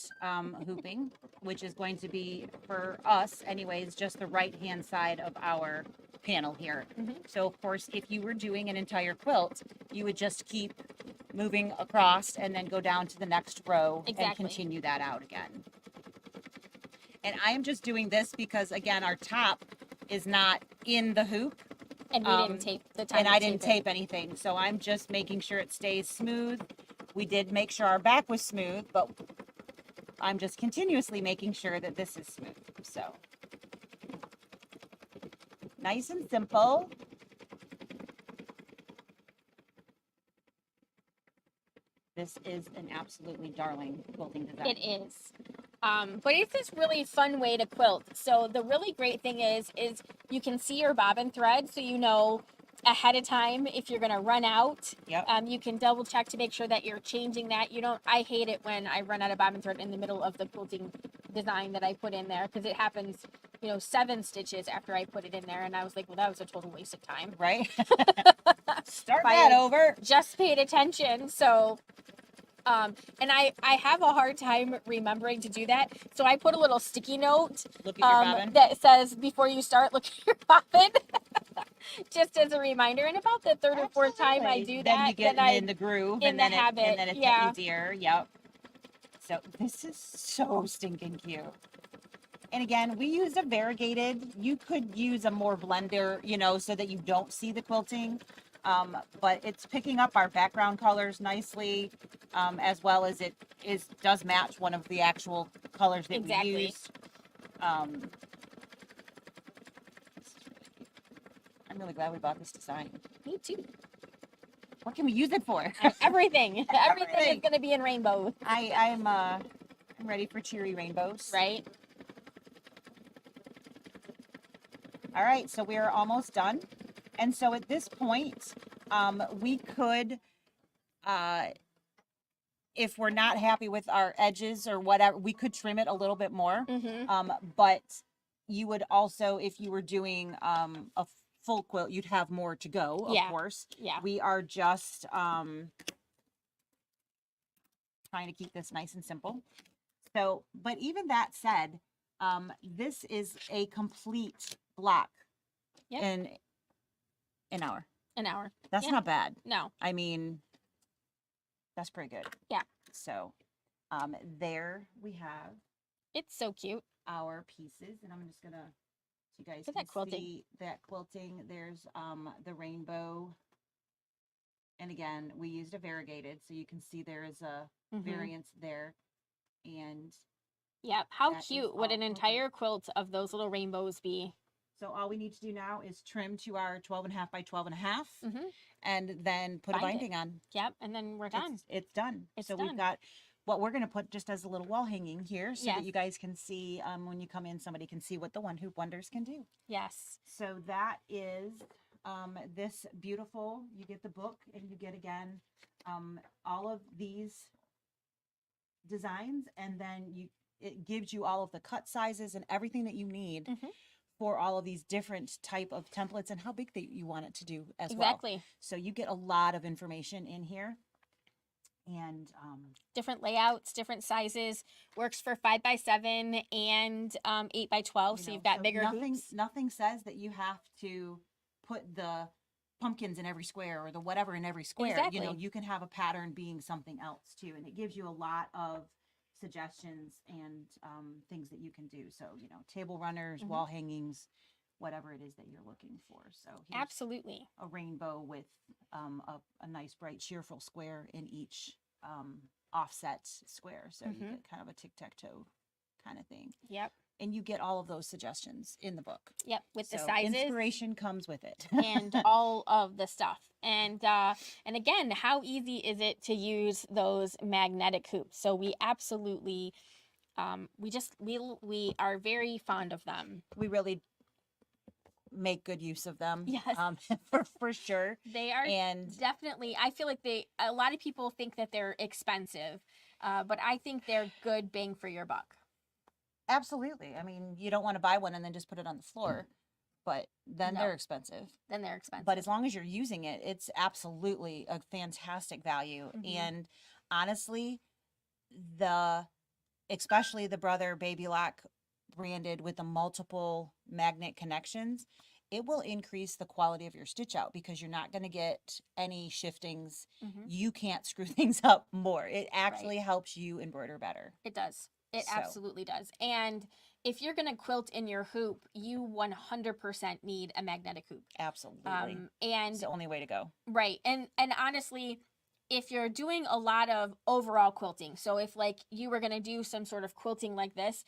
hooping, which is going to be, for us anyways, just the right-hand side of our panel here. Mhm. So, of course, if you were doing an entire quilt, you would just keep moving across and then go down to the next row and Exactly. continue that out again. And I am just doing this because, again, our top is not in the hoop. And we didn't tape the time. And to I didn't it. tape anything. So I'm just making sure it stays smooth. We did make sure our back was smooth, but I'm just continuously making sure that this is smooth. So nice and simple. This is an absolutely darling quilting design. It is. But it's this really fun way to quilt. So the really great thing is you can see your bobbin thread, so you know ahead of time if you're going to run out. Yep. You can double check to make sure that you're changing that. You don't. I hate it when I run out of bobbin thread in the middle of the quilting design that I put in there, because it happens, 7 stitches after I put it in there, and I was like, well, that was a total waste of time. Right? Start If I that had over. Just paid attention. So and I have a hard time remembering to do that. So I put a little sticky note Look at your bobbin. that says, before you start, look at your bobbin. Just as a reminder. And about the third or fourth time I do then that, you get then in the groove, in and the then habit, and then it's yeah. easier. Yep. So this is so stinking cute. And again, we used a variegated. You could use a more blender, you know, so that you don't see the quilting. But it's picking up our background colors nicely, as well as it does match one of the actual colors that we Exactly. used. I'm really glad we bought this design. Me too. What can we use it for? Everything. Everything is Everything. going to be in rainbow. I'm ready for cheery rainbows. Right? All right, so we are almost done. And so at this point, we could, if we're not happy with our edges or whatever, we could trim it a little bit more. Mm-hmm. But you would also, if you were doing a full quilt, you'd have more to go, of Yeah. course. Yeah. We are just trying to keep this nice and simple. So, but even that said, this is a complete block Yep. in an hour. An hour. That's Yeah. not bad. No. I mean, that's pretty good. Yeah. So, there we have It's so cute. our pieces, and I'm just gonna, so you guys Look at can that quilting. see that quilting. There's the rainbow, and again, we used a variegated, so you can see there is a Mhm. variance there, and Yep. How that is cute would all an quilted. entire quilt of those little rainbows be? so all we need to do now is trim to our 12.5 by 12.5, Mm-hmm. and then put Bind a it. binding on. Yep. And then we're done. It's done. It's so done. we've got what we're going to put just as a little wall hanging here, so that Yes. you guys can see, when you come in, somebody can see what the One-Hoop Wonders can do. Yes. So that is this beautiful, you get the book, and you get, again, all of these designs, and then it gives you all of the cut sizes and everything that you need Mhm. for all of these different type of templates and how big that you want it to do as well. Exactly. So you get a lot of information in here. And Different layouts, different sizes. Works for 5x7 and 8x12. you So know, you've got bigger nothing hoops. nothing says that you have to put the pumpkins in every square or the whatever in every square. You know, Exactly. you can have a pattern being something else too, and it gives you a lot of suggestions and things that you can do. So, you know, table runners, Mhm. wall hangings, whatever it is that you're looking for. So here's Absolutely. a rainbow with a nice bright cheerful square in each offset square, so you Mhm. get kind of a tic-tac-toe kind of thing, Yep. and you get all of those suggestions in the book. Yep. With the So sizes inspiration comes with it. and all of the stuff. And again, how easy is it to use those magnetic hoops? So we absolutely we are very fond of them. We really make good use of them. Yes. For sure. They are And definitely, I feel like a lot of people think that they're expensive, but I think they're good bang for your buck. absolutely. I mean, you don't want to buy one and then just put it on the floor, but then No. they're expensive. Then they're expensive. But as long as you're using it, it's absolutely a fantastic value. Mhm. And honestly, especially the Brother Baby Lock branded with the multiple magnet connections, it will increase the quality of your stitch out because you're not going to get any shiftings. Mhm. You can't screw things up more. It actually helps you embroider better. It does. It So. absolutely does. And if you're going to quilt in your hoop, you 100% need a magnetic hoop. Absolutely. And It's the only way to go. right. And honestly, if you're doing a lot of overall quilting, so if like you were going to do some sort of quilting like this,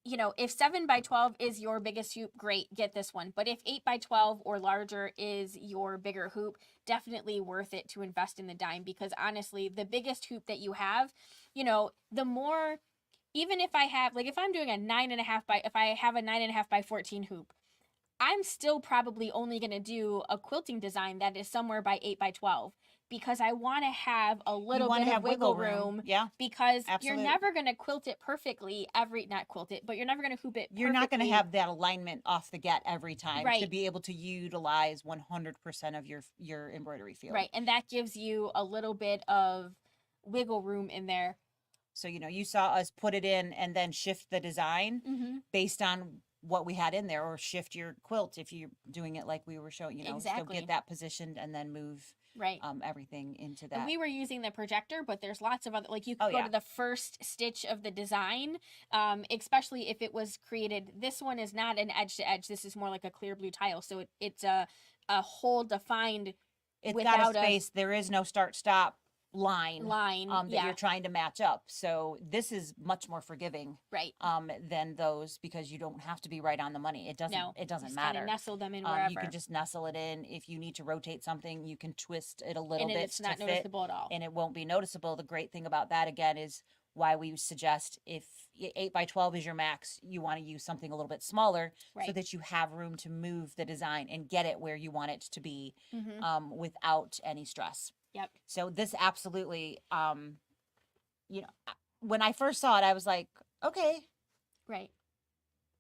you know, if 7x12 is your biggest hoop, great, get this one. But if 8x12 or larger is your bigger hoop, definitely worth it to invest in the dime, because honestly, the biggest hoop that you have, you know, the more, even if I have, like if I'm doing if I have a 9.5x14 hoop, I'm still probably only going to do a quilting design that is somewhere by 8x12, because I want to have a little wanna bit have of wiggle room. Yeah. Because Absolute. you're never going to quilt it perfectly not quilt it, but you're never going to hoop it perfectly. You're not going to have that alignment off the get every time to Right. be able to utilize 100% of your embroidery field. Right. And that gives you a little bit of wiggle room in there. So, you know, you saw us put it in and then shift the design Mm-hmm. based on what we had in there, or shift your quilt if you're doing it like we were showing, you know, Exactly. so get that positioned and then move Right. everything into And that. we were using the projector, but there's lots of other, like you Oh, could go yeah. to the first stitch of the design, especially if it was created. This one is not an edge to edge. This is more like a clear blue tile. So it's a hole defined It's without got a space. There is no start stop line line. that Yeah, you're trying to match up. So this is much more forgiving right. than those, because you don't have to be right on the money. It doesn't No, it doesn't just kind matter. of nestle them in wherever. You can just nestle it in. If you need to rotate something, you can twist it a little and bit it's to not fit, noticeable at all. and it won't be noticeable. The great thing about that, again, is why we suggest, if 8 by 12 is your max, you want to use something a little bit smaller, so Right. that you have room to move the design and get it where you want it to be, Mm-hmm. without any stress. Yep. So this absolutely, when I first saw it, I was like, okay, Right.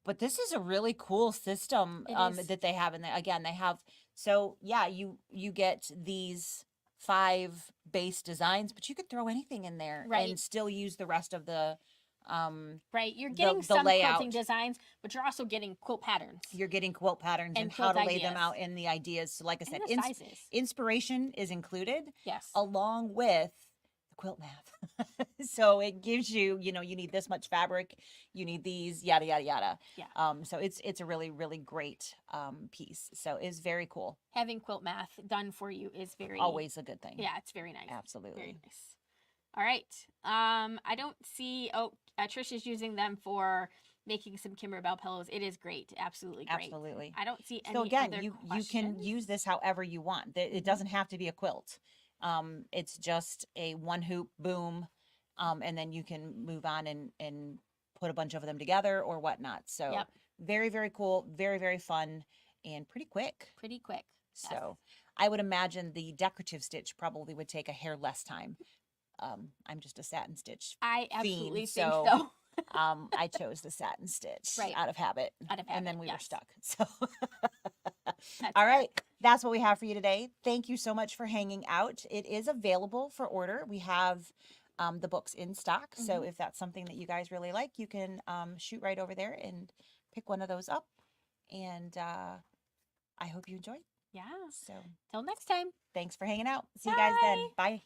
but this is a really cool system It is. that they have in there. Again, they have, so yeah, you get these 5 base designs, but you could throw anything in there Right. and still use the rest of the Right. You're the getting some layout. quilting designs, but you're also getting quilt patterns You're getting quilt patterns and and how quilt to lay them ideas. out, and the ideas. So like I said, and the sizes. inspiration is included Yes. along with the quilt math. So it gives you, you need this much fabric, you need these, yada yada yada. Yeah. So it's a really really great piece. So it's very cool. Having quilt math done for you is very Always a good thing. Yeah, it's very nice. Absolutely. Very nice. All right. I don't see. Oh, Trish is using them for making some Kimberbell pillows. It is great. Absolutely great. Absolutely. I don't see any So again, other you can questions. use this however you want. It doesn't have to be a quilt. It's just a one hoop boom, and then you can move on and put a bunch of them together or whatnot. So Yep. very very cool, very very fun, and pretty quick. Pretty quick. Yes. So I would imagine the decorative stitch probably would take a hair less time. I'm just a satin stitch I absolutely fiend, think so so. I chose the satin stitch Right. out of habit. Out of And then habit, we were yes. stuck. So That's all fair. right, that's what we have for you today. Thank you so much for hanging out. It is available for order. We have the books in stock. So Mhm. if that's something that you guys really like, you can shoot right over there and pick one of those up. And I hope you enjoyed. Yeah. So Till next time. thanks for hanging out. See you guys then. Bye.